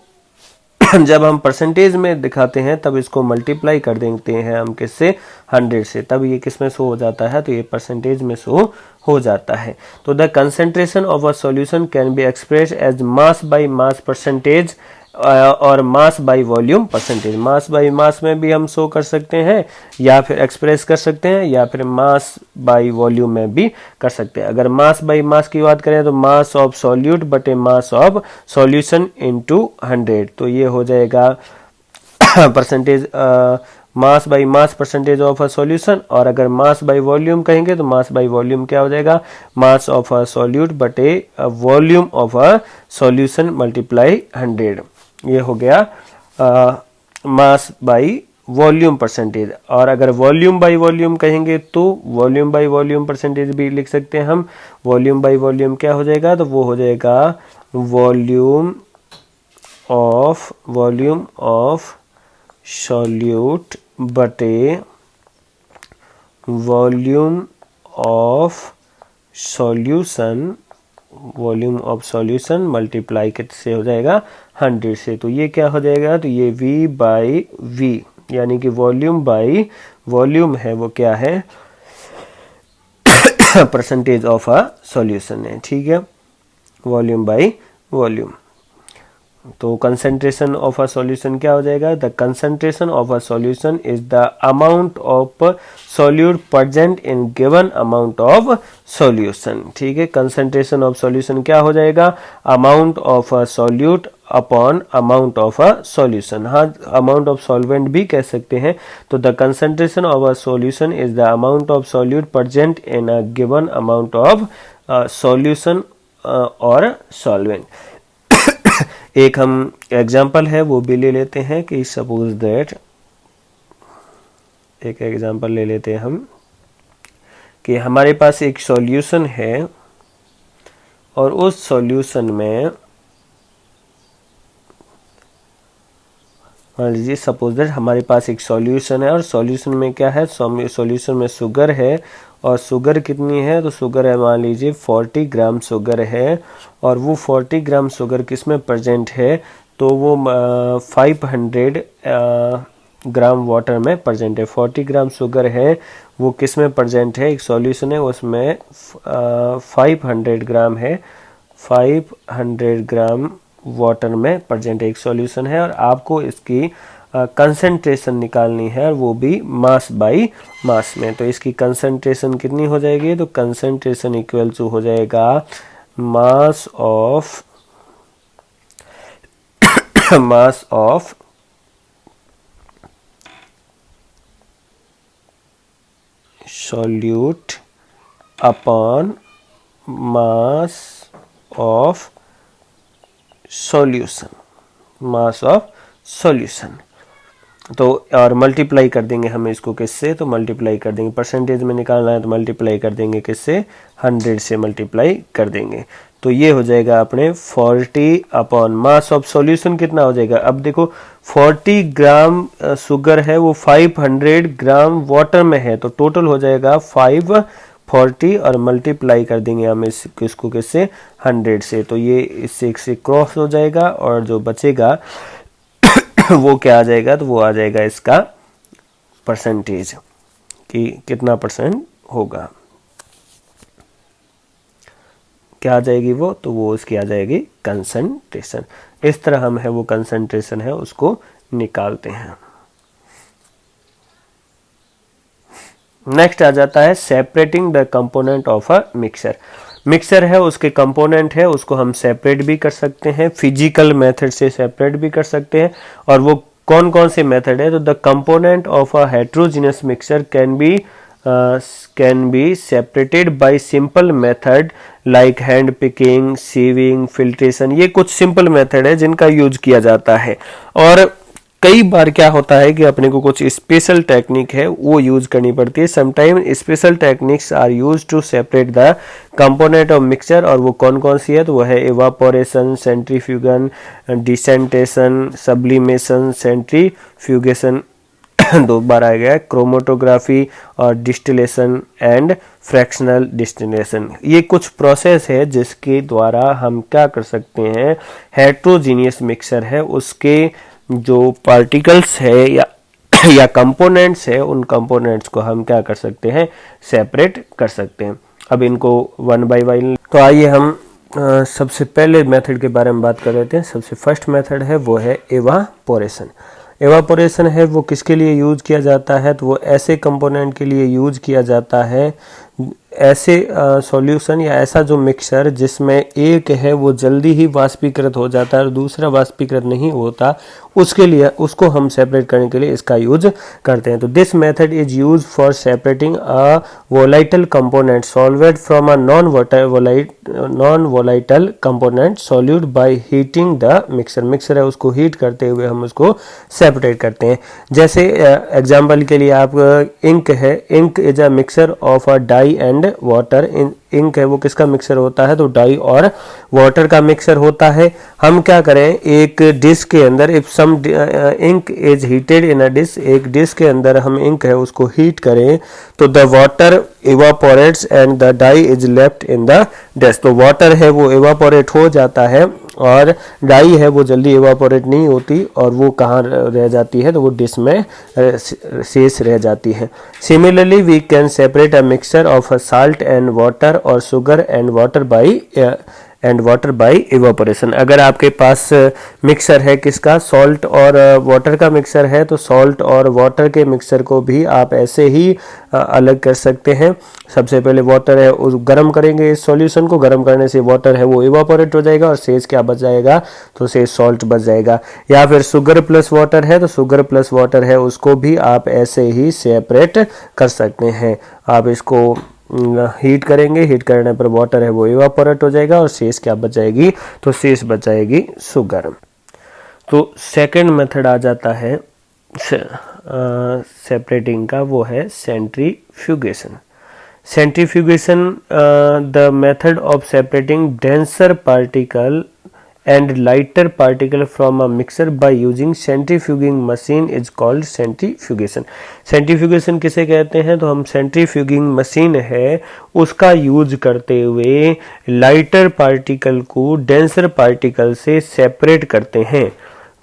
S1: जब हम परसेंटेज में दिखाते हैं तब इसको मल्टीप्लाई कर देते हैं हम किससे, 100 से, तब ये किस में शो हो जाता है, तो ये परसेंटेज में शो हो जाता है। तो the concentration of a solution can be express as mass by mass percentage और mass by volume percentage. Mass by mass में भी हम शो कर सकते हैं या फिर एक्सप्रेस कर सकते हैं, या फिर मास बाय वॉल्यूम में भी कर सकते हैं। अगर मास बाय मास की बात करें तो मास ऑफ सॉल्यूट बटे मास ऑफ सॉल्यूशन इनटू 100, तो ये हो जाएगा percentage mass by mass percentage of a solution. और अगर मास बाय वॉल्यूम कहेंगे तो मास बाय वॉल्यूम क्या हो जाएगा, मास ऑफ अ सॉल्यूट बटे volume of a solution multiply 100, ये हो गया मास बाय वॉल्यूम परसेंटेज। और अगर वॉल्यूम बाय वॉल्यूम कहेंगे तो वॉल्यूम बाय वॉल्यूम परसेंटेज भी लिख सकते हैं हम। वॉल्यूम बाय वॉल्यूम क्या हो जाएगा, तो वो हो जाएगा वॉल्यूम ऑफ सॉल्यूट बटे volume of solution volume of solution multiply किससे हो जाएगा 100 से, तो ये क्या हो जाएगा, तो ये V बाई V यानी कि वॉल्यूम बाई वॉल्यूम है वो क्या है परसेंटेज ऑफ अ सॉल्यूशन है, ठीक है, वॉल्यूम बाई वॉल्यूम। तो कंसंट्रेशन ऑफ अ सॉल्यूशन क्या हो जाएगा, the concentration of a solution is the amount of solute present in given amount of solution, ठीक है। कंसंट्रेशन ऑफ सॉल्यूशन क्या हो जाएगा, amount of a solute upon amount of a solution, हाँ amount of solvent भी कह सकते हैं। तो the concentration of a solution is the amount of solute present in a given amount of solution और सॉल्वेंट। एक हम एग्जाम्पल है वो भी ले लेते हैं कि सपोज दैट, एक एग्जाम्पल ले लेते हैं हम कि हमारे पास एक सॉल्यूशन है और उस सॉल्यूशन में मान लीजिए सपोज दैट हमारे पास एक सॉल्यूशन है और सॉल्यूशन में क्या है, सॉल्यूशन में शुगर है और शुगर कितनी है, तो शुगर है मान लीजिए 40 ग्राम शुगर है और वो 40 ग्राम शुगर किस में प्रेजेंट है, तो वो 500 ग्राम वाटर में प्रेजेंट है। 40 ग्राम शुगर है वो किस में प्रेजेंट है, एक सॉल्यूशन है उसमें 500 ग्राम है, 500 ग्राम वाटर में प्रेजेंट एक सॉल्यूशन है और आपको इसकी कंसंट्रेशन निकालनी है और वो भी मास बाई मास में। तो इसकी कंसंट्रेशन कितनी हो जाएगी, तो कंसंट्रेशन इक्वल टू हो जाएगा mass of solute upon mass of solution, mass of solution. तो और मल्टीप्लाई कर देंगे हम इसको किससे, तो मल्टीप्लाई कर देंगे, परसेंटेज में निकालना है तो मल्टीप्लाई कर देंगे किससे, 100 से मल्टीप्लाई कर देंगे। तो ये हो जाएगा अपने 40 अपॉन मास ऑफ सॉल्यूशन कितना हो जाएगा, अब देखो 40 ग्राम शुगर है वो 500 ग्राम वाटर में है, तो टोटल हो जाएगा 540 और मल्टीप्लाई कर देंगे हम इसको किससे 100 से, तो ये इससे क्रॉस हो जाएगा और जो बचेगा वो क्या आ जाएगा, तो वो आ जाएगा इसका परसेंटेज कि कितना परसेंट होगा, क्या आ जाएगी वो, तो वो उसकी आ जाएगी कंसंट्रेशन। इस तरह हम है वो कंसंट्रेशन है उसको निकालते हैं। नेक्स्ट आ जाता है separating the component of a mixer. Mixture है उसके कंपोनेंट है उसको हम सेपरेट भी कर सकते हैं, फिजिकल मेथड से सेपरेट भी कर सकते हैं। और वो कौन कौन से मेथड है, तो the component of a heterogeneous mixture can be separated by simple method like hand picking, sieving, filtration. ये कुछ सिंपल मेथड है जिनका यूज किया जाता है। और कई बार क्या होता है कि अपने को कुछ स्पेशल टेक्निक है वो यूज करनी पड़ती है। Sometime special techniques are use to separate the component of mixture, और वो कौन कौन सी है, तो वो है evaporation, centrifugation, decantation, sublimation, centrifugation दो बार आ गया, क्रोमेटोग्राफी और डिस्टिलेशन एंड फ्रैक्शनल डिस्टिलेशन। ये कुछ प्रोसेस है जिसके द्वारा हम क्या कर सकते हैं, हेट्रोजीनियस मिक्सचर है उसके जो पार्टिकल्स है या कंपोनेंट्स है उन कंपोनेंट्स को हम क्या कर सकते हैं, सेपरेट कर सकते हैं। अब इनको वन बाय वन, तो आइए हम सबसे पहले मेथड के बारे में बात कर लेते हैं। सबसे फर्स्ट मेथड है वो है एवापोरेशन। एवापोरेशन है वो किसके लिए यूज किया जाता है, तो वो ऐसे कंपोनेंट के लिए यूज किया जाता है, ऐसे सॉल्यूशन या ऐसा जो मिक्सचर जिसमें एक है वो जल्दी ही वाष्पीकृत हो जाता है और दूसरा वाष्पीकृत नहीं होता, उसके लिए उसको हम सेपरेट करने के लिए इसका यूज करते हैं। तो this method is use for separating a volatile component solvent from a non volatile component solute by heating the mixture. Mixture है उसको हीट करते हुए हम उसको सेपरेट करते हैं। जैसे एग्जाम्पल के लिए आप इंक है, ink is a mixture of a dye dye and water. Ink है वो किसका मिक्सर होता है, तो डाई और वाटर का मिक्सर होता है। हम क्या करें, एक डिश के अंदर if some ink is heated in a dish, एक डिश के अंदर हम इंक है उसको हीट करें तो the water evaporates and the dye is left in the dish. तो वाटर है वो इवापोरेट हो जाता है और डाई है वो जल्दी इवापोरेट नहीं होती और वो कहाँ रह जाती है, तो वो डिश में शेष रह जाती है। Similarly we can separate a mixture of salt and water और sugar and water by evaporation. अगर आपके पास मिक्सर है किसका, सॉल्ट और वाटर का मिक्सर है, तो सॉल्ट और वाटर के मिक्सर को भी आप ऐसे ही अलग कर सकते हैं। सबसे पहले वाटर है उस गर्म करेंगे, इस सॉल्यूशन को गर्म करने से वाटर है वो इवापोरेट हो जाएगा और शेष क्या बच जाएगा, तो शेष सॉल्ट बच जाएगा। या फिर शुगर प्लस वाटर है, तो शुगर प्लस वाटर है उसको भी आप ऐसे ही सेपरेट कर सकते हैं। आप इसको हीट करेंगे, हीट करने पर वाटर है वो इवापोरेट हो जाएगा और शेष क्या बच जाएगी, तो शेष बच जाएगी शुगर। तो सेकंड मेथड आ जाता है सेपरेटिंग का, वो है centrifugation. Centrifugation the method of separating denser particle and lighter particle from a mixer by using centrifuging machine is called centrifugation। centrifugation किसे कहते हैं, तो हम centrifuging मशीन है उसका यूज करते हुए लाइटर पार्टिकल को डेंसर पार्टिकल से सेपरेट करते हैं।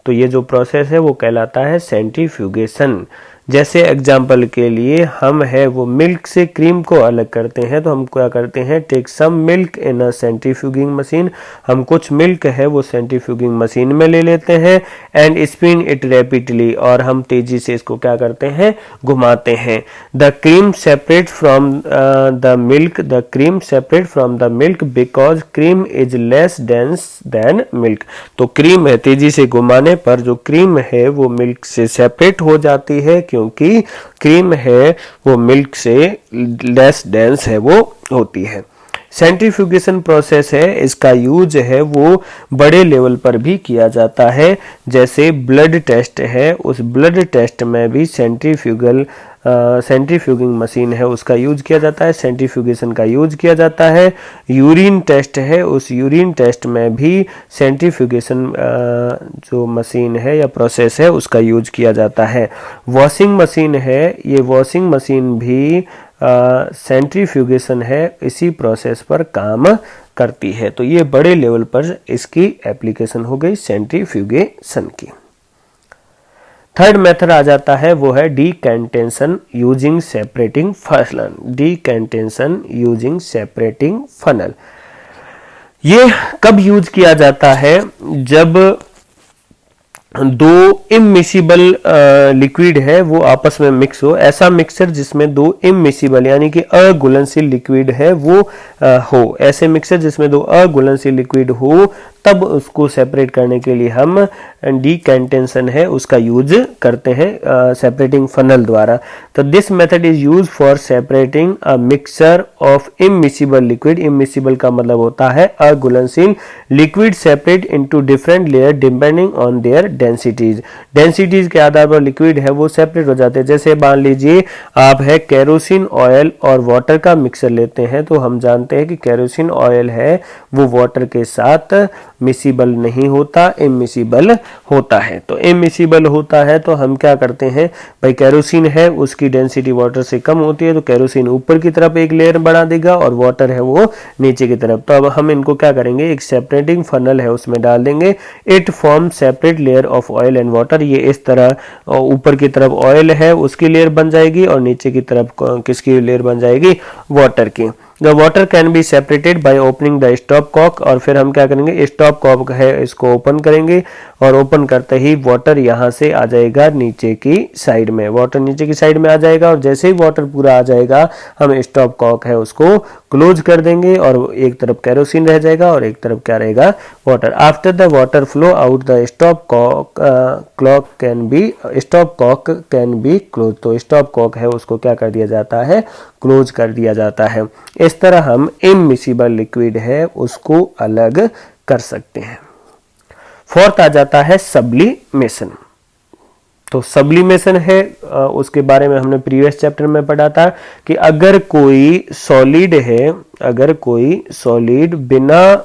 S1: तो ये जो प्रोसेस है वो कहलाता है सेंट्रीफ्यूगेशन। जैसे एग्जाम्पल के लिए हम है वो मिल्क से क्रीम को अलग करते हैं, तो हम क्या करते हैं, take some milk in a centrifuging machine. हम कुछ मिल्क है वो सेंट्रीफ्यूगिंग मशीन में ले लेते हैं एंड स्पिन इट रैपिडली, और हम तेजी से इसको क्या करते हैं, घुमाते हैं। The cream separate from the milk, the cream separate from the milk because cream is less dense then milk. तो क्रीम है तेजी से घुमाने पर जो क्रीम है वो मिल्क से सेपरेट हो जाती है, क्योंकि क्रीम है वो मिल्क से लेस डेंस है वो होती है। सेंट्रीफ्यूगेशन प्रोसेस है, इसका यूज है वो बड़े लेवल पर भी किया जाता है। जैसे ब्लड टेस्ट है, उस ब्लड टेस्ट में भी सेंट्रीफ्यूगिंग मशीन है उसका यूज किया जाता है, सेंट्रीफ्यूगेशन का यूज किया जाता है। यूरिन टेस्ट है, उस यूरिन टेस्ट में भी सेंट्रीफ्यूगेशन जो मशीन है या प्रोसेस है उसका यूज किया जाता है। वॉशिंग मशीन है, ये वॉशिंग मशीन भी सेंट्रीफ्यूगेशन है इसी प्रोसेस पर काम करती है। तो ये बड़े लेवल पर इसकी एप्लीकेशन हो गई सेंट्रीफ्यूगेशन की। थर्ड मेथड आ जाता है वो है decantation using separating funnel. Decantation using separating funnel ये कब यूज किया जाता है, जब दो इमिसिबल लिक्विड है वो आपस में मिक्स हो। ऐसा मिक्सर जिसमें दो इमिसिबल यानी कि अघुलनशील लिक्विड है वो हो, ऐसे मिक्सर जिसमें दो अघुलनशील लिक्विड हो, तब उसको सेपरेट करने के लिए हम डीकैंटेशन है उसका यूज करते हैं सेपरेटिंग फनल द्वारा। तो this method is use for separating a mixture of immiscible liquid. Immiscible का मतलब होता है अघुलनशील liquid separate into different layer depending on there densities. Densities के आधार पर लिक्विड है वो सेपरेट हो जाते हैं। जैसे मान लीजिए आप है केरोसिन ऑयल और वाटर का मिक्सर लेते हैं, तो हम जानते हैं कि केरोसिन ऑयल है वो वाटर के साथ मिसिबल नहीं होता, इमिसिबल होता है। तो इमिसिबल होता है तो हम क्या करते हैं, भाई केरोसिन है उसकी डेंसिटी वाटर से कम होती है, तो केरोसिन ऊपर की तरफ एक लेयर बढ़ा देगा और वाटर है वो नीचे की तरफ। तो अब हम इनको क्या करेंगे, एक सेपरेटिंग फनल है उसमें डाल देंगे। It form separate layer of oil and water. ये इस तरह ऊपर की तरफ ऑयल है उसकी लेयर बन जाएगी और नीचे की तरफ किसकी लेयर बन जाएगी, वाटर की। The water can be separated by opening the stop cock। और फिर हम क्या करेंगे, स्टॉप कॉक है इसको ओपन करेंगे और ओपन करते ही वाटर यहाँ से आ जाएगा नीचे की साइड में, वाटर नीचे की साइड में आ जाएगा। और जैसे ही वाटर पूरा आ जाएगा हम स्टॉप कॉक है उसको क्लोज कर देंगे और एक तरफ केरोसिन रह जाएगा और एक तरफ क्या रहेगा, water. After the water flow out the stop cock can be close. तो स्टॉप कॉक है उसको क्या कर दिया जाता है, क्लोज कर दिया जाता है। इस तरह हम इमिसिबल लिक्विड है उसको अलग कर सकते हैं। फोर्थ आ जाता है सब्लिमेशन। तो सब्लिमेशन है, उसके बारे में हमने प्रीवियस चैप्टर में पढ़ा था कि अगर कोई सॉलिड है, अगर कोई सॉलिड बिना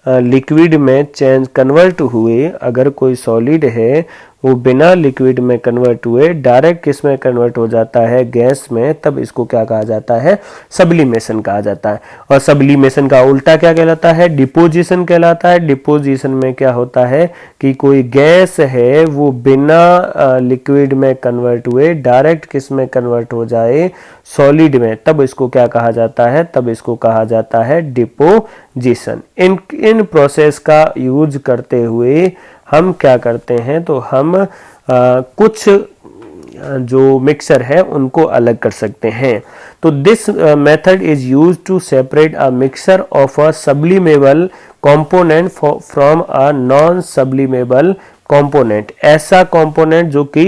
S1: लिक्विड में चेंज कन्वर्ट हुए, अगर कोई सॉलिड है वो बिना लिक्विड में कन्वर्ट हुए डायरेक्ट किस में कन्वर्ट हो जाता है, गैस में, तब इसको क्या कहा जाता है, सब्लिमेशन कहा जाता है। और सब्लिमेशन का उल्टा क्या कहलाता है, डिपोजिशन कहलाता है। डिपोजिशन में क्या होता है कि कोई गैस है वो बिना लिक्विड में कन्वर्ट हुए डायरेक्ट किस में कन्वर्ट हो जाए, सॉलिड में, तब इसको क्या कहा जाता है, तब इसको कहा जाता है डिपोजिशन। इन प्रोसेस का यूज करते हुए हम क्या करते हैं, तो हम कुछ जो मिक्सर है उनको अलग कर सकते हैं। तो this method is used to separate a mixture of a sublimable component from a non sublimable component. ऐसा कंपोनेंट जो कि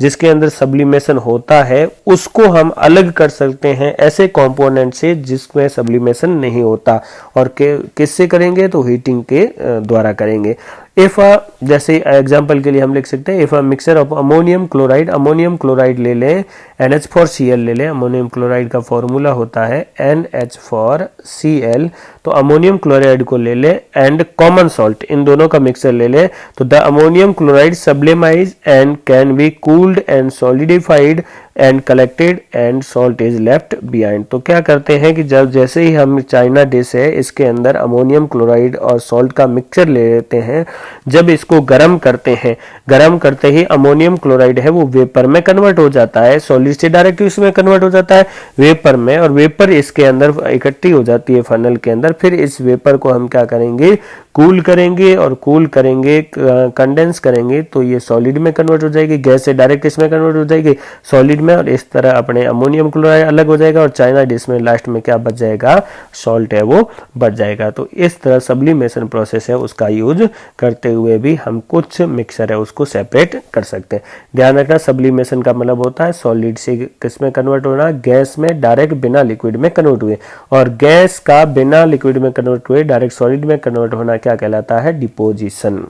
S1: जिसके अंदर सब्लिमेशन होता है उसको हम अलग कर सकते हैं ऐसे कंपोनेंट से जिसमें सब्लिमेशन नहीं होता। और किससे करेंगे, तो हीटिंग के द्वारा करेंगे। इफ जैसे एग्जांपल के लिए हम लिख सकते हैं, if a mixture of ammonium chloride, ammonium chloride ले लें, NH4Cl ले लें। अमोनियम क्लोराइड का फॉर्मूला होता है NH4Cl। तो अमोनियम क्लोराइड को ले लें एंड कॉमन सॉल्ट, इन दोनों का मिक्सचर ले लें। तो the ammonium chloride sublimise and can be cooled and solidified and collected and salt is left behind. तो क्या करते हैं कि जब जैसे ही हम चाइना डिश है इसके अंदर अमोनियम क्लोराइड और सॉल्ट का मिक्सचर ले लेते हैं, जब इसको गर्म करते हैं, गर्म करते ही अमोनियम क्लोराइड है वो वेपर में कन्वर्ट हो जाता है, सॉलिड से डायरेक्ट इसमें कन्वर्ट हो जाता है वेपर में, और वेपर इसके अंदर इकट्ठी हो जाती है फनल के अंदर। फिर इस वेपर को हम क्या करेंगे, कूल करेंगे, और कूल करेंगे, कंडेंस करेंगे, तो ये सॉलिड में कन्वर्ट हो जाएगी, गैस से डायरेक्ट इसमें कन्वर्ट हो जाएगी सॉलिड में, और इस तरह अपने अमोनियम क्लोराइड अलग हो जाएगा और चाइना डिश में लास्ट में क्या बच जाएगा, सॉल्ट है वो बच जाएगा। तो इस तरह सब्लिमेशन प्रोसेस है उसका यूज करते हुए भी हम कुछ मिक्सर है उसको सेपरेट कर सकते हैं। ध्यान रखना, सब्लिमेशन का मतलब होता है सॉलिड से किस में कन्वर्ट होना, गैस में डायरेक्ट बिना लिक्विड में कन्वर्ट हुए, और गैस का बिना लिक्विड में कन्वर्ट हुए डायरेक्ट सॉलिड में कन्वर्ट होना क्या कहलाता है, डिपोजिशन।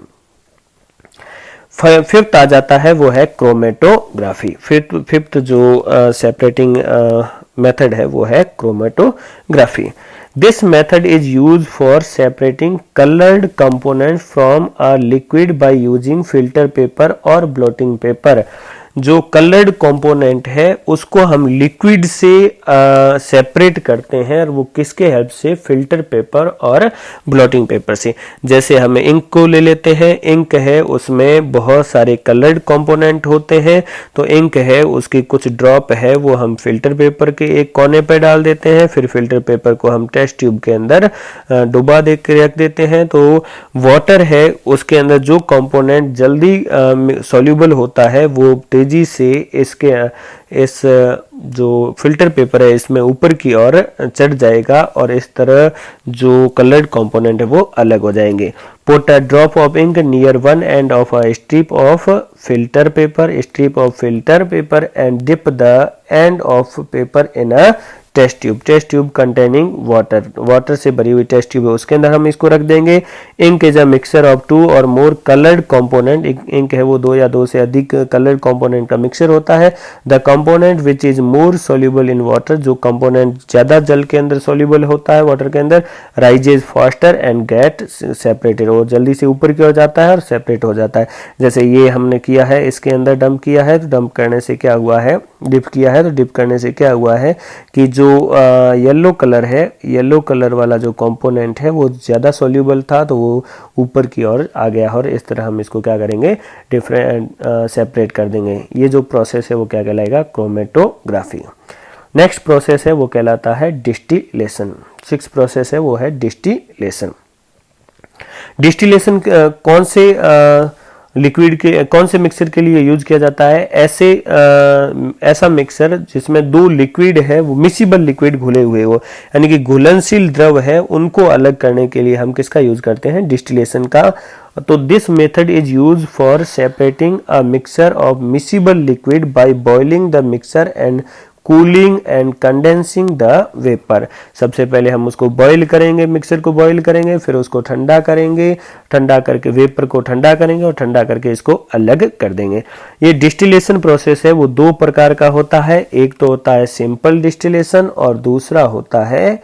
S1: फिफ्थ आ जाता है वो है क्रोमेटोग्राफी। फिफ्थ जो सेपरेटिंग मेथड है वो है chromatography. This method is used for separating coloured component from a liquid by using filter paper और ब्लॉटिंग पेपर। जो कलर्ड कंपोनेंट है उसको हम लिक्विड से सेपरेट करते हैं, और वो किसके हेल्प से, फिल्टर पेपर और ब्लॉटिंग पेपर से। जैसे हम इंक को ले लेते हैं, इंक है उसमें बहुत सारे कलर्ड कंपोनेंट होते हैं, तो इंक है उसकी कुछ ड्रॉप है वो हम फिल्टर पेपर के एक कोने पे डाल देते हैं, फिर फिल्टर पेपर को हम टेस्ट ट्यूब के अंदर डुबा दे के रख देते हैं। तो वाटर है उसके अंदर जो कंपोनेंट जल्दी सॉल्यूबल होता है वो तेजी से इस जो फिल्टर पेपर है इसमें ऊपर की ओर चढ़ जाएगा, और इस तरह जो कलर्ड कंपोनेंट है वो अलग हो जाएंगे। Put a drop of ink near one end of a strip of filter paper and dip the end of paper in a test tube containing water से भरी हुई टेस्ट ट्यूब है उसके अंदर हम इसको रख देंगे। Ink is a mixture of 2 or more coloured component. Ink है वो 2 या 2 से अधिक कलर्ड कंपोनेंट का मिक्सचर होता है। The component which is more soluble in water, जो कंपोनेंट ज्यादा जल के अंदर सोल्यूबल होता है वाटर के अंदर, rises faster and get separated, वो जल्दी से ऊपर की ओर जाता है और सेपरेट हो जाता है। जैसे ये हमने किया है, इसके अंदर डंप किया है, तो डंप करने से क्या हुआ है, डिप किया है, तो डिप करने से क्या हुआ है कि जो येलो कलर है, येलो कलर वाला जो कंपोनेंट है वो ज़्यादा सोल्यूबल था, तो वो ऊपर की ओर आ गया, और इस तरह हम इसको क्या करेंगे, डिफरेंट सेपरेट कर देंगे। ये जो प्रोसेस है वो क्या कहलाएगा, क्रोमेटोग्राफी। नेक्स्ट प्रोसेस है वो कहलाता है डिस्टिलेशन। 6th प्रोसेस है वो है डिस्टिलेशन। डिस्टिलेशन कौन से लिक्विड के, कौन से मिक्सर के लिए यूज किया जाता है, ऐसा मिक्सर जिसमें 2 लिक्विड है वो मिसिबल लिक्विड घुले हुए हो, यानी कि घुलनशील द्रव है, उनको अलग करने के लिए हम किसका यूज करते हैं, डिस्टिलेशन का। तो this method is use for separating a mixture of miscible liquid by boiling the mixer and cooling and condensing the vapour. सबसे पहले हम उसको बॉईल करेंगे, मिक्सर को बॉईल करेंगे, फिर उसको ठंडा करेंगे, ठंडा करके वेपर को ठंडा करेंगे और ठंडा करके इसको अलग कर देंगे। ये डिस्टिलेशन प्रोसेस है वो दो प्रकार का होता है, एक तो होता है सिंपल डिस्टिलेशन और दूसरा होता है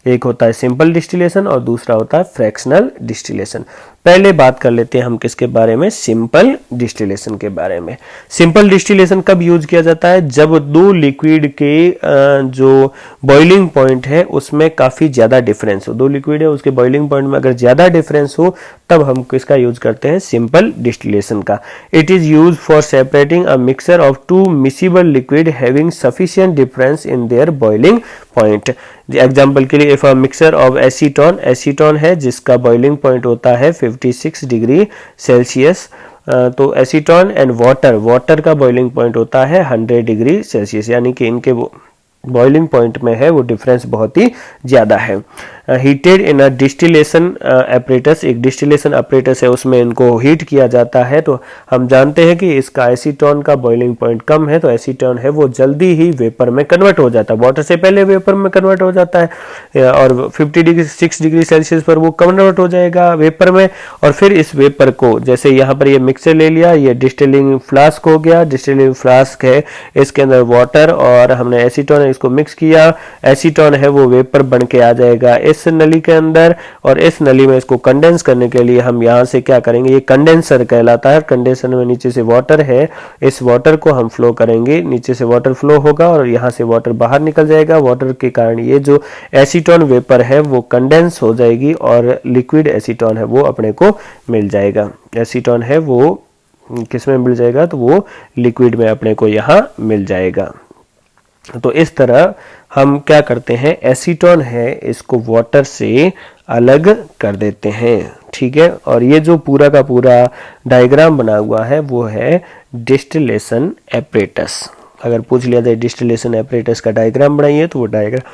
S1: सिंपल डिस्टिलेशन और दूसरा होता है फ्रैक्शनल डिस्टिलेशन। पहले बात कर लेते हैं हम किसके बारे में, सिंपल डिस्टिलेशन के बारे में। सिंपल डिस्टिलेशन कब यूज किया जाता है, जब दो लिक्विड के जो बॉइलिंग पॉइंट है उसमें काफी ज्यादा डिफरेंस हो, दो लिक्विड है उसके बॉइलिंग पॉइंट में अगर ज्यादा डिफरेंस हो तब हम किसका यूज करते हैं, सिंपल डिस्टिलेशन का। It is use for separating a mixture of two miscible liquid having sufficient difference in their boiling point. Example के लिए if a mixture of acetone, acetone है जिसका बॉइलिंग पॉइंट होता है 56 डिग्री सेल्सियस, तो acetone and water, water का boiling point होता है 100 डिग्री सेल्सियस, यानी कि इनके बॉइलिंग पॉइंट में है वो डिफरेंस बहुत ही ज्यादा है। Heated in a distillation apparatus, एक डिस्टिलेशन एपरेटस है उसमें इनको हीट किया जाता है। तो हम जानते हैं कि इसका एसीटोन का बॉइलिंग पॉइंट कम है, तो एसीटोन है वो जल्दी ही वेपर में कन्वर्ट हो जाता है, वाटर से पहले वेपर में कन्वर्ट हो जाता है और 56 डिग्री सेल्सियस पर वो कन्वर्ट हो जाएगा वेपर में। और फिर इस वेपर को, जैसे यहाँ पर ये मिक्सर ले लिया, ये डिस्टिलिंग फ्लास्क हो गया, डिस्टिलिंग फ्लास्क है इसके अंदर वाटर और हमने एसीटोन है इसको मिक्स किया, एसीटोन है वो वेपर बन के आ जाएगा इस नली के अंदर, और इस नली में इसको कंडेंस करने के लिए हम यहाँ से क्या करेंगे, ये कंडेंसर कहलाता है, कंडेंसर में नीचे से वाटर है, इस वाटर को हम फ्लो करेंगे, नीचे से वाटर फ्लो होगा और यहाँ से वाटर बाहर निकल जाएगा, वाटर के कारण ये जो एसीटोन वेपर है वो कंडेंस हो जाएगी और लिक्विड एसीटोन है वो अपने को मिल जाएगा। एसीटोन है वो किस में मिल जाएगा, तो वो लिक्विड में अपने को यहाँ मिल जाएगा। तो इस तरह हम क्या करते हैं, एसीटोन है इसको वाटर से अलग कर देते हैं, ठीक है। और ये जो पूरा का पूरा डायग्राम बना हुआ है वो है डिस्टिलेशन एपरेटस। अगर पूछ लिया जाए डिस्टिलेशन एपरेटस का डायग्राम बनाइए तो वो डायग्राम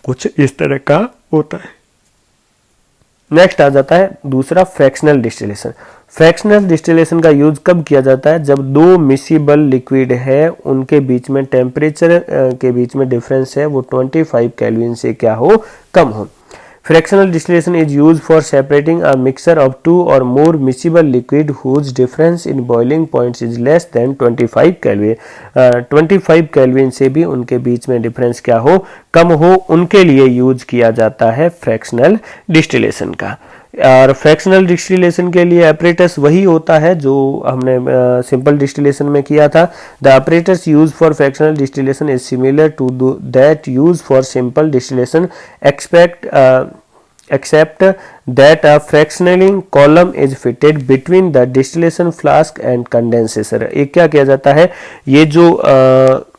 S1: कुछ इस तरह का होता है। नेक्स्ट आ जाता है दूसरा फ्रैक्शनल डिस्टिलेशन। फ्रैक्शनल डिस्टिलेशन का यूज कब किया जाता है, जब दो मिसिबल लिक्विड है उनके बीच में टेम्परेचर के बीच में डिफरेंस है वो 25 केल्विन से क्या हो, कम हो। Fractional distillation is used for separating a mixture of two or more miscible liquid whose difference in boiling points is less than 25 Kelvin। 25 kelvin से भी उनके बीच में डिफरेंस क्या हो, कम हो, उनके लिए यूज किया जाता है फ्रैक्शनल डिस्टिलेशन का। और फ्रैक्शनल डिस्टिलेशन के लिए एपरेटस वही होता है जो हमने सिंपल डिस्टिलेशन में किया था। The apparatus use for fractional distillation is similar to that use for simple distillation except that a fractionating column is fitted between the distillation flask and condenser। ये क्या किया जाता है, ये जो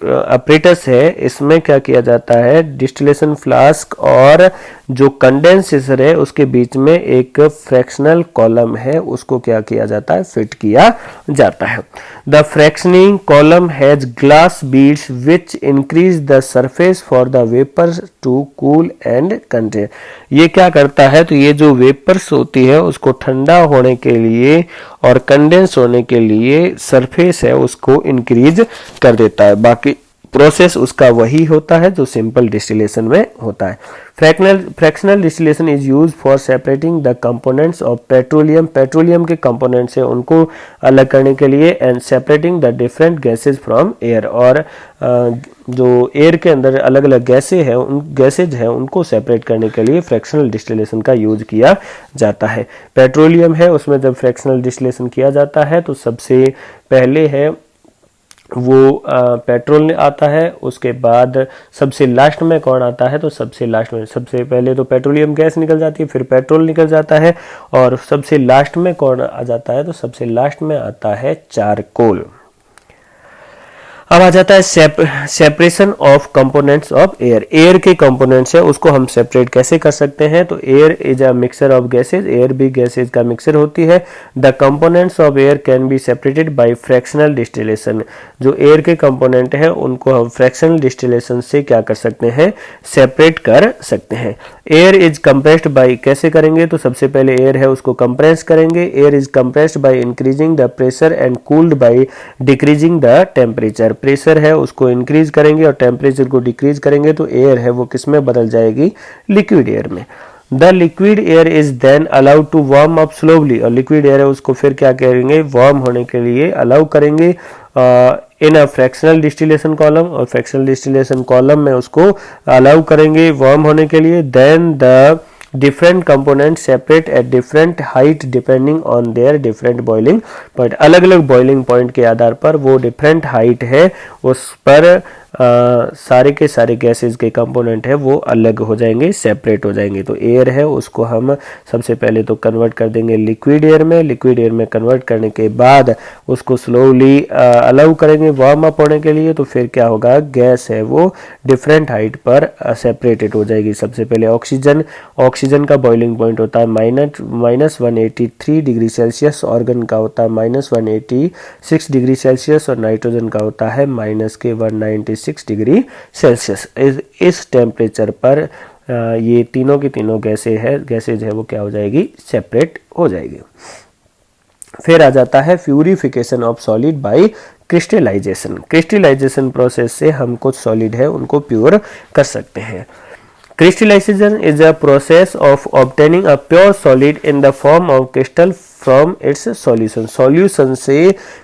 S1: अपरेटस है इसमें क्या किया जाता है, डिस्टिलेशन फ्लास्क और जो कंडेंसर है उसके बीच में एक फ्रैक्शनल कॉलम है उसको क्या किया जाता है, फिट किया जाता है। The fractioning column has glass beads which increase the surface for the vapour to cool and condense. ये क्या करता है, तो ये जो वेपर्स होती है उसको ठंडा होने के लिए और कंडेंस होने के लिए सरफेस है उसको इंक्रीज कर देता है। बाकी प्रोसेस उसका वही होता है जो सिंपल डिस्टिलेशन में होता है। Fractional distillation is use for separating the components of petroleum, petroleum के कंपोनेंट्स है उनको अलग करने के लिए, and separating the different gases from air, और जो एयर के अंदर अलग अलग गैसेज है उनको सेपरेट करने के लिए फ्रैक्शनल डिस्टिलेशन का यूज किया जाता है। पेट्रोलियम है उसमें जब फ्रैक्शनल डिस्टिलेशन किया जाता है तो सबसे पहले है वो पेट्रोल आता है, उसके बाद सबसे लास्ट में कौन आता है, तो सबसे लास्ट में सबसे पहले तो पेट्रोलियम गैस निकल जाती है, फिर पेट्रोल निकल जाता है, और सबसे लास्ट में कौन आ जाता है, तो सबसे लास्ट में आता है चारकोल। अब आ जाता है separation of components of air. Air के कंपोनेंट्स है उसको हम सेपरेट कैसे कर सकते हैं, तो air is a mixture of gases, air भी गैसेज का मिक्सचर होती है। The components of air can be separated bye fractional distillation. जो एयर के कंपोनेंट है उनको हम फ्रैक्शनल डिस्टिलेशन से क्या कर सकते हैं, सेपरेट कर सकते हैं। एयर इज कंप्रेस्ड बाय, कैसे करेंगे, तो सबसे पहले एयर है उसको कंप्रेस करेंगे। Air is compressed by increasing the pressure and cooled by decreasing the temperature. Pressure है उसको इंक्रीज करेंगे और टेम्परेचर को डिक्रीज करेंगे तो एयर है वो किस में बदल जाएगी, लिक्विड एयर में। The liquid air is then allowed to warm up slowly, और लिक्विड एयर है उसको फिर क्या करेंगे, वार्म होने के लिए अलाउ करेंगे in a fractional distillation column, और फ्रैक्शनल डिस्टिलेशन कॉलम में उसको अलाउ करेंगे वार्म होने के लिए। Then the different component separate at different height depending on their different boiling point, अलग अलग बॉइलिंग पॉइंट के आधार पर वो डिफरेंट हाइट है उस पर सारे के सारे गैसेस के कंपोनेंट है वो अलग हो जाएंगे, सेपरेट हो जाएंगे। तो एयर है उसको हम सबसे पहले तो कन्वर्ट कर देंगे लिक्विड एयर में, लिक्विड एयर में कन्वर्ट करने के बाद उसको स्लोली अलाउ करेंगे वार्म अप होने के लिए। तो फिर क्या होगा, गैस है वो डिफरेंट हाइट पर सेपरेटेड हो जाएगी। सबसे पहले ऑक्सीजन, ऑक्सीजन का बॉइलिंग पॉइंट होता है -183 डिग्री सेल्सियस, ऑर्गन का होता है -186 डिग्री सेल्सियस और नाइट्रोजन का होता है -196 डिग्री सेल्सियस। इस टेम्परेचर पर ये तीनों की तीनों गैसेज है वो क्या हो जाएगी, सेपरेट हो जाएगी। फिर आ जाता है purification of solid by crystallisation. Crystallisation process से हम कुछ सॉलिड है उनको प्योर कर सकते हैं। Crystallization is a process of obtaining a pure solid in the form of crystal from its solution। Solution से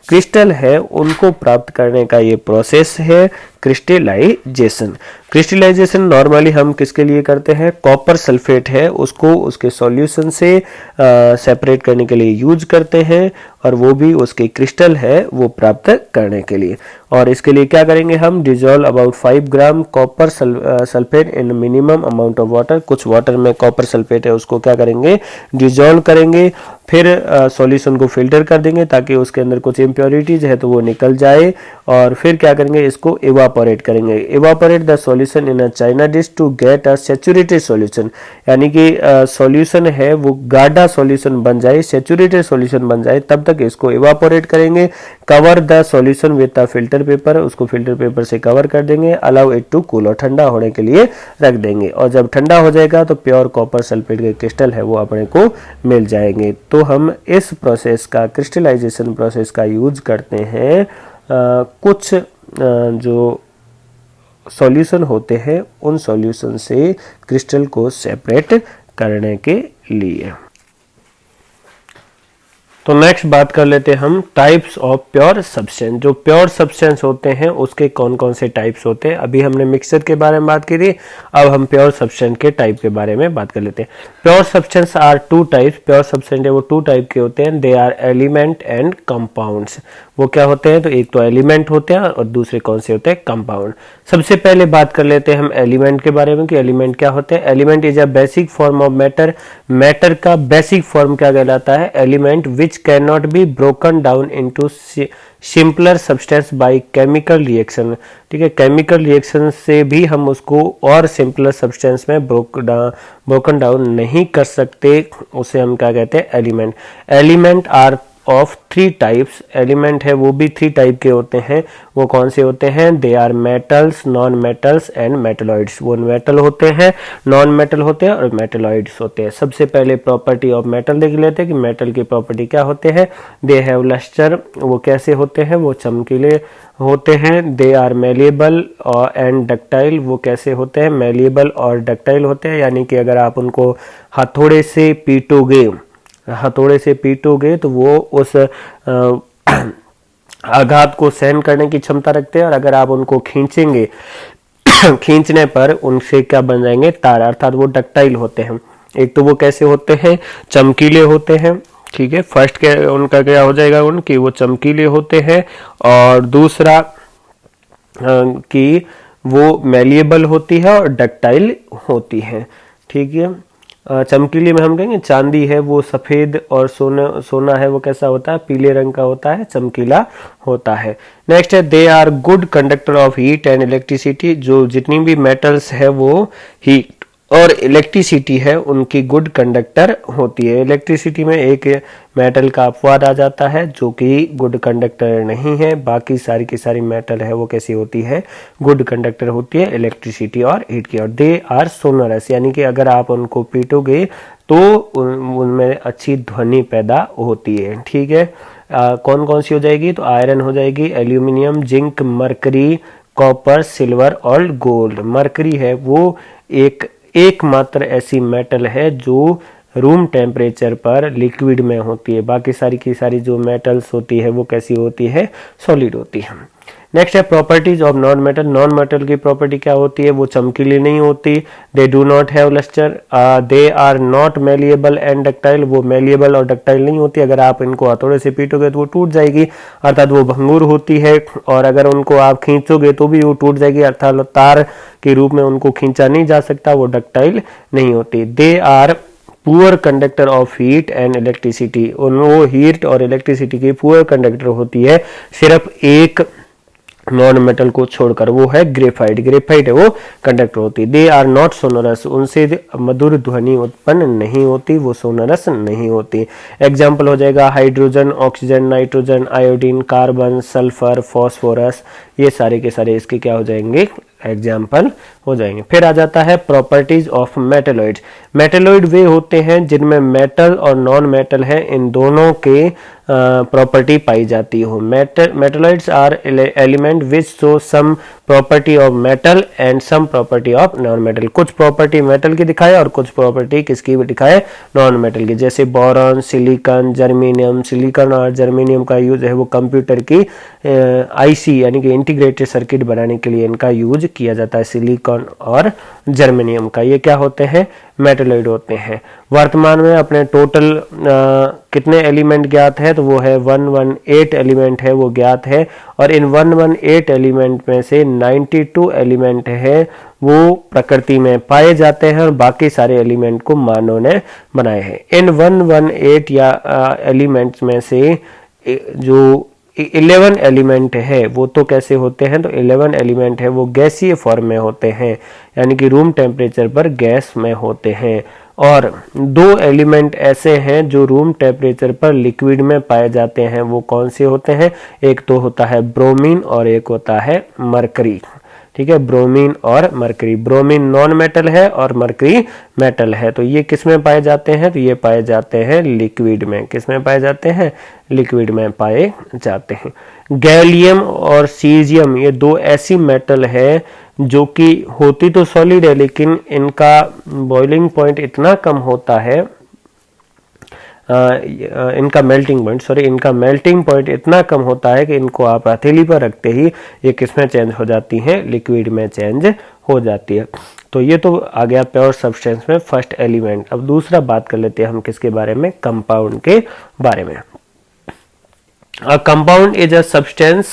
S1: क्रिस्टल है उनको प्राप्त करने का ये प्रोसेस है क्रिस्टलाइजेशन। क्रिस्टलाइजेशन नॉर्मली हम किसके लिए करते हैं, कॉपर सल्फेट है उसको उसके सॉल्यूशन से सेपरेट करने के लिए यूज करते हैं, और वो भी उसके क्रिस्टल है वो प्राप्त करने के लिए। और इसके लिए क्या करेंगे हम, dissolve about 5 gram copper sulphate in minimum amount of water. कुछ वाटर में कॉपर सल्फेट है उसको क्या करेंगे, डिजोल्व करेंगे, फिर सॉल्यूशन को फिल्टर कर देंगे ताकि उसके अंदर कुछ इम्प्योरिटीज है तो वो निकल जाए, और फिर क्या करेंगे, इसको इवापोरेट करेंगे। Evaporate the solution in a china dish to get a saturated solution, यानी कि सॉल्यूशन है वो गाढ़ा सॉल्यूशन बन जाए, सैचुरेटेड सॉल्यूशन बन जाए, तब तक इसको इवापोरेट करेंगे। Cover the solution with a filter paper, उसको फिल्टर पेपर से कवर कर देंगे। अलाउ इट टू कूल, और ठंडा होने के लिए रख देंगे, और जब ठंडा हो जाएगा तो प्योर कॉपर सल्फेट के क्रिस्टल है वो अपने को मिल जाएंगे। तो हम इस प्रोसेस का, क्रिस्टलाइजेशन प्रोसेस का यूज करते हैं कुछ जो सॉल्यूशन होते हैं उन सॉल्यूशन से क्रिस्टल को सेपरेट करने के लिए। तो नेक्स्ट बात कर लेते हैं हम टाइप्स ऑफ प्योर सब्सटेंस। जो प्योर सब्सटेंस होते हैं उसके कौन कौन से टाइप्स होते हैं। अभी हमने मिक्सचर के बारे में बात की थी, अब हम प्योर सब्सटेंस के टाइप के बारे में बात कर लेते हैं। Pure substance are 2 types. Pure substance है वो 2 टाइप के होते हैं, they are element and compounds. वो क्या होते हैं, तो एक तो एलिमेंट होते हैं और दूसरे कौन से होते हैं, कंपाउंड। सबसे पहले बात कर लेते हैं हम एलिमेंट के बारे में कि एलिमेंट क्या होते हैं। Element is a basic form of matter. Matter का बेसिक फॉर्म क्या कहलाता है, element which can not be broken down into simpler substance by chemical reaction. ठीक है, केमिकल रिएक्शन से भी हम उसको और सिंपलर सब्सटेंस में ब्रोकन डाउन नहीं कर सकते, उसे हम क्या कहते हैं, element. Element are of 3 types. Element है वो भी 3 टाइप के होते हैं। वो कौन से होते हैं, they are metals, non metals and metalloids. वो मेटल होते हैं, नॉन मेटल होते हैं और मेटलॉइड्स होते हैं। सबसे पहले प्रॉपर्टी ऑफ मेटल देख लेते हैं कि मेटल की प्रॉपर्टी क्या होते हैं। दे हैव लस्टर, वो कैसे होते हैं, वो चमकीले होते हैं। They are malleable and ductile, वो कैसे होते हैं, मेलिएबल और डक्टाइल होते हैं, यानी कि अगर आप उनको हथौड़े से पीटोगे तो वो उस आघात को सहन करने की क्षमता रखते हैं, और अगर आप उनको खींचेंगे खींचने पर उनसे क्या बन जाएंगे, तार, अर्थात वो डक्टाइल होते हैं। एक तो वो कैसे होते हैं, चमकीले होते हैं। ठीक है, फर्स्ट उनका क्या हो जाएगा, उनकी वो चमकीले होते हैं, और दूसरा कि वो मेलिएबल होती है और डक्टाइल होती है। ठीक है, चमकीली में हम कहेंगे चांदी है वो सफेद, और सोना है वो कैसा होता है, पीले रंग का होता है, चमकीला होता है। नेक्स्ट है they are good conductor of heat and electricity. जो जितनी भी मेटल्स है वो हीट और इलेक्ट्रिसिटी है उनकी गुड कंडक्टर होती है। इलेक्ट्रिसिटी में एक मेटल का अपवाद आ जाता है जो कि गुड कंडक्टर नहीं है, बाकी सारी की सारी मेटल है वो कैसी होती है, गुड कंडक्टर होती है, इलेक्ट्रिसिटी और हीट की। और दे आर सोनरस, यानी कि अगर आप उनको पीटोगे तो उनमें अच्छी ध्वनि पैदा होती है। ठीक है, कौन कौन सी हो जाएगी? तो आयरन हो जाएगी, aluminium, zinc, mercury, copper, silver और गोल्ड। मरकरी है वो एकमात्र ऐसी मेटल है जो रूम टेम्परेचर पर लिक्विड में होती है। बाकी सारी की सारी जो मेटल्स होती है वो कैसी होती है? सॉलिड होती है। नेक्स्ट है properties of non metal. Non metal की प्रॉपर्टी क्या होती है? वो चमकीली नहीं होती। They do not have lustre, they are not malleable and ductile. वो मेलिएबल और डक्टाइल नहीं होती। अगर आप इनको हथौड़े से पीटोगे तो वो टूट जाएगी, अर्थात वो भंगुर होती है। और अगर उनको आप खींचोगे तो भी वो टूट जाएगी, अर्थात तार के रूप में उनको खींचा नहीं जा सकता, वो डक्टाइल नहीं होती। They are poor conductor of heat and electricity. वो हीट और इलेक्ट्रिसिटी की पुअर कंडक्टर होती है, सिर्फ एक नॉन मेटल को छोड़कर, वो है ग्रेफाइट। ग्रेफाइट है वो कंडक्टर होती है। दे आर नॉट सोनोरस, उनसे मधुर ध्वनि उत्पन्न नहीं होती, वो सोनोरस नहीं होती। एग्जाम्पल हो जाएगा hydrogen, oxygen, nitrogen, iodine, carbon, sulphur, phosphorus, ये सारे के सारे इसके क्या हो जाएंगे? एग्जाम्पल हो जाएंगे। फिर आ जाता है प्रॉपर्टीज ऑफ मेटेलॉइड्स। मेटेलॉइड वे होते हैं जिनमें मेटल और नॉन मेटल है, इन दोनों के प्रॉपर्टी पाई जाती हो। Metalloids are element which show some property of metal and some property of non metal. कुछ प्रॉपर्टी मेटल की दिखाए और कुछ प्रॉपर्टी किसकी दिखाए? नॉन मेटल की। जैसे बोरॉन, सिलिकॉन, जर्मेनियम। सिलिकॉन और जर्मेनियम का यूज है वो कंप्यूटर की आईसी यानी कि इंटीग्रेटेड सर्किट बनाने के लिए इनका यूज किया जाता है, सिलिकॉन और जर्मेनियम का। ये क्या होते हैं? मेटेलॉइड होते हैं। वर्तमान में अपने टोटल कितने एलिमेंट ज्ञात है? तो वो है 118 एलिमेंट है वो ज्ञात है। और इन 118 एलिमेंट में से 92 एलिमेंट है वो प्रकृति में पाए जाते हैं और बाकी सारे एलिमेंट को मानव ने बनाए हैं। इन 118 या एलिमेंट्स में से जो 11 एलिमेंट है वो तो कैसे होते हैं? तो 11 एलिमेंट है वो गैसीय फॉर्म में होते हैं, यानी कि रूम टेम्परेचर पर गैस में होते हैं। और 2 एलिमेंट ऐसे हैं जो रूम टेम्परेचर पर लिक्विड में पाए जाते हैं। वो कौन से होते हैं? एक तो होता है ब्रोमीन और एक होता है मरकरी। ठीक है, ब्रोमीन और मरकरी। ब्रोमीन नॉन मेटल है और मरकरी मेटल है। तो ये किस में पाए जाते हैं? तो ये पाए जाते हैं लिक्विड में। किस में पाए जाते हैं? लिक्विड में पाए जाते हैं। गैलियम और सीजियम ये 2 ऐसी मेटल है जो कि होती तो सॉलिड है लेकिन इनका बॉइलिंग पॉइंट इतना कम होता है, इनका मेल्टिंग पॉइंट इतना कम होता है कि इनको आप हथेली पर रखते ही ये किसमें चेंज हो जाती हैं? लिक्विड में चेंज हो जाती है। तो ये तो आ गया प्योर सब्सटेंस में फर्स्ट एलिमेंट। अब दूसरा बात कर लेते हैं हम किसके बारे में? कंपाउंड के बारे में। A compound is a substance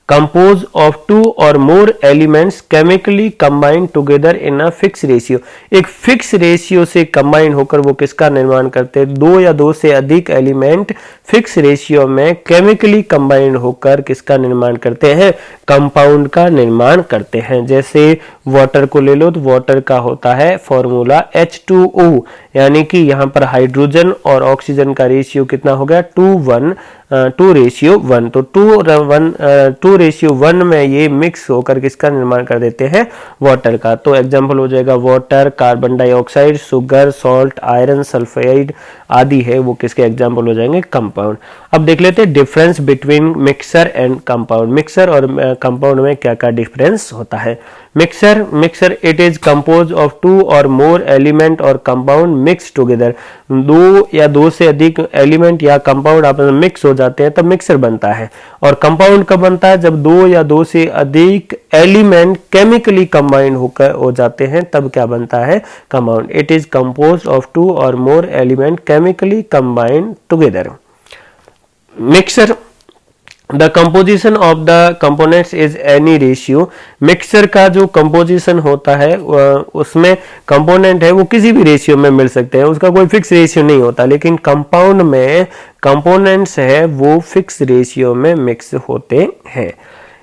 S1: composed of 2 or more elements chemically combined together in a fixed ratio। एक फिक्स रेशियो से कंबाइन होकर वो किसका निर्माण करते हैं? 2 या 2 से अधिक एलिमेंट फिक्स रेशियो में केमिकली कंबाइन होकर किसका निर्माण करते हैं? कंपाउंड का निर्माण करते हैं। जैसे वाटर को ले लो तो वाटर का होता है फॉर्मूला H2O, यानी कि यहाँ पर हाइड्रोजन और ऑक्सीजन का रेशियो कितना हो गया? 2:1। तो 2:1 में ये मिक्स होकर किसका निर्माण कर देते हैं? वाटर का। तो एग्जांपल हो जाएगा water, carbon dioxide, sugar, salt, iron, sulphide आदि है वो किसके एग्जांपल हो जाएंगे? कंपाउंड। अब देख लेते हैं difference between mixer and compound. Mixer और कंपाउंड में क्या क्या डिफरेंस होता है? Mixer it is compose of 2 or more element और कंपाउंड मिक्स टुगेदर। 2 या 2 से अधिक एलिमेंट या कंपाउंड आपस में मिक्स हो जाते हैं तब मिक्सर बनता है। और कंपाउंड कब बनता है? जब 2 या 2 से अधिक एलिमेंट केमिकली कंबाइंड होकर हो जाते हैं तब क्या बनता है? Compound. It is compose of 2 or more element chemically combined together. Mixer the composition of the components is any ratio. Mixer का जो कंपोजिशन होता है उसमें कंपोनेंट है वो किसी भी रेशियो में मिल सकते हैं, उसका कोई फिक्स रेशियो नहीं होता। लेकिन कंपाउंड में कंपोनेंट्स है वो फिक्स रेशियो में मिक्स होते हैं।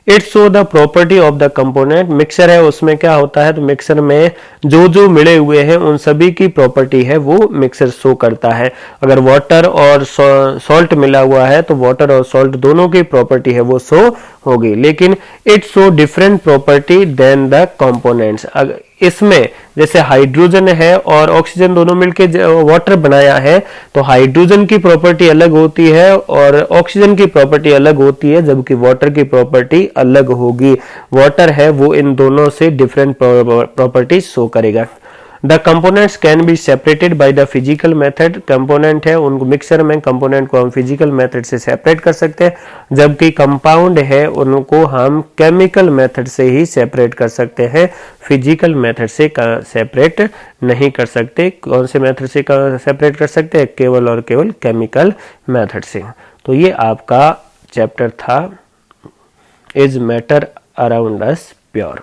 S1: It show the property of the component. Mixer है उसमें क्या होता है? तो मिक्सर में जो जो मिले हुए हैं उन सभी की प्रॉपर्टी है वो मिक्सर शो करता है। अगर वाटर और सॉल्ट मिला हुआ है तो वाटर और सॉल्ट दोनों की प्रॉपर्टी है वो शो होगी, लेकिन it show different property than the components. इसमें जैसे हाइड्रोजन है और ऑक्सीजन दोनों मिलकर वाटर बनाया है, तो हाइड्रोजन की प्रॉपर्टी अलग होती है और ऑक्सीजन की प्रॉपर्टी अलग होती है, जबकि वाटर की प्रॉपर्टी अलग होगी। वाटर है वो इन दोनों से डिफरेंट प्रॉपर्टी शो करेगा। The components can be separated by the physical method. Component है उनको मिक्सर में कंपोनेंट को हम फिजिकल मेथड से सेपरेट कर सकते हैं, जबकि कंपाउंड है उनको हम केमिकल मेथड से ही सेपरेट कर सकते हैं, फिजिकल मेथड से सेपरेट नहीं कर सकते। कौन से मेथड से सेपरेट कर सकते हैं? केवल और केवल केमिकल मेथड से। तो ये आपका चैप्टर था is matter around us pure.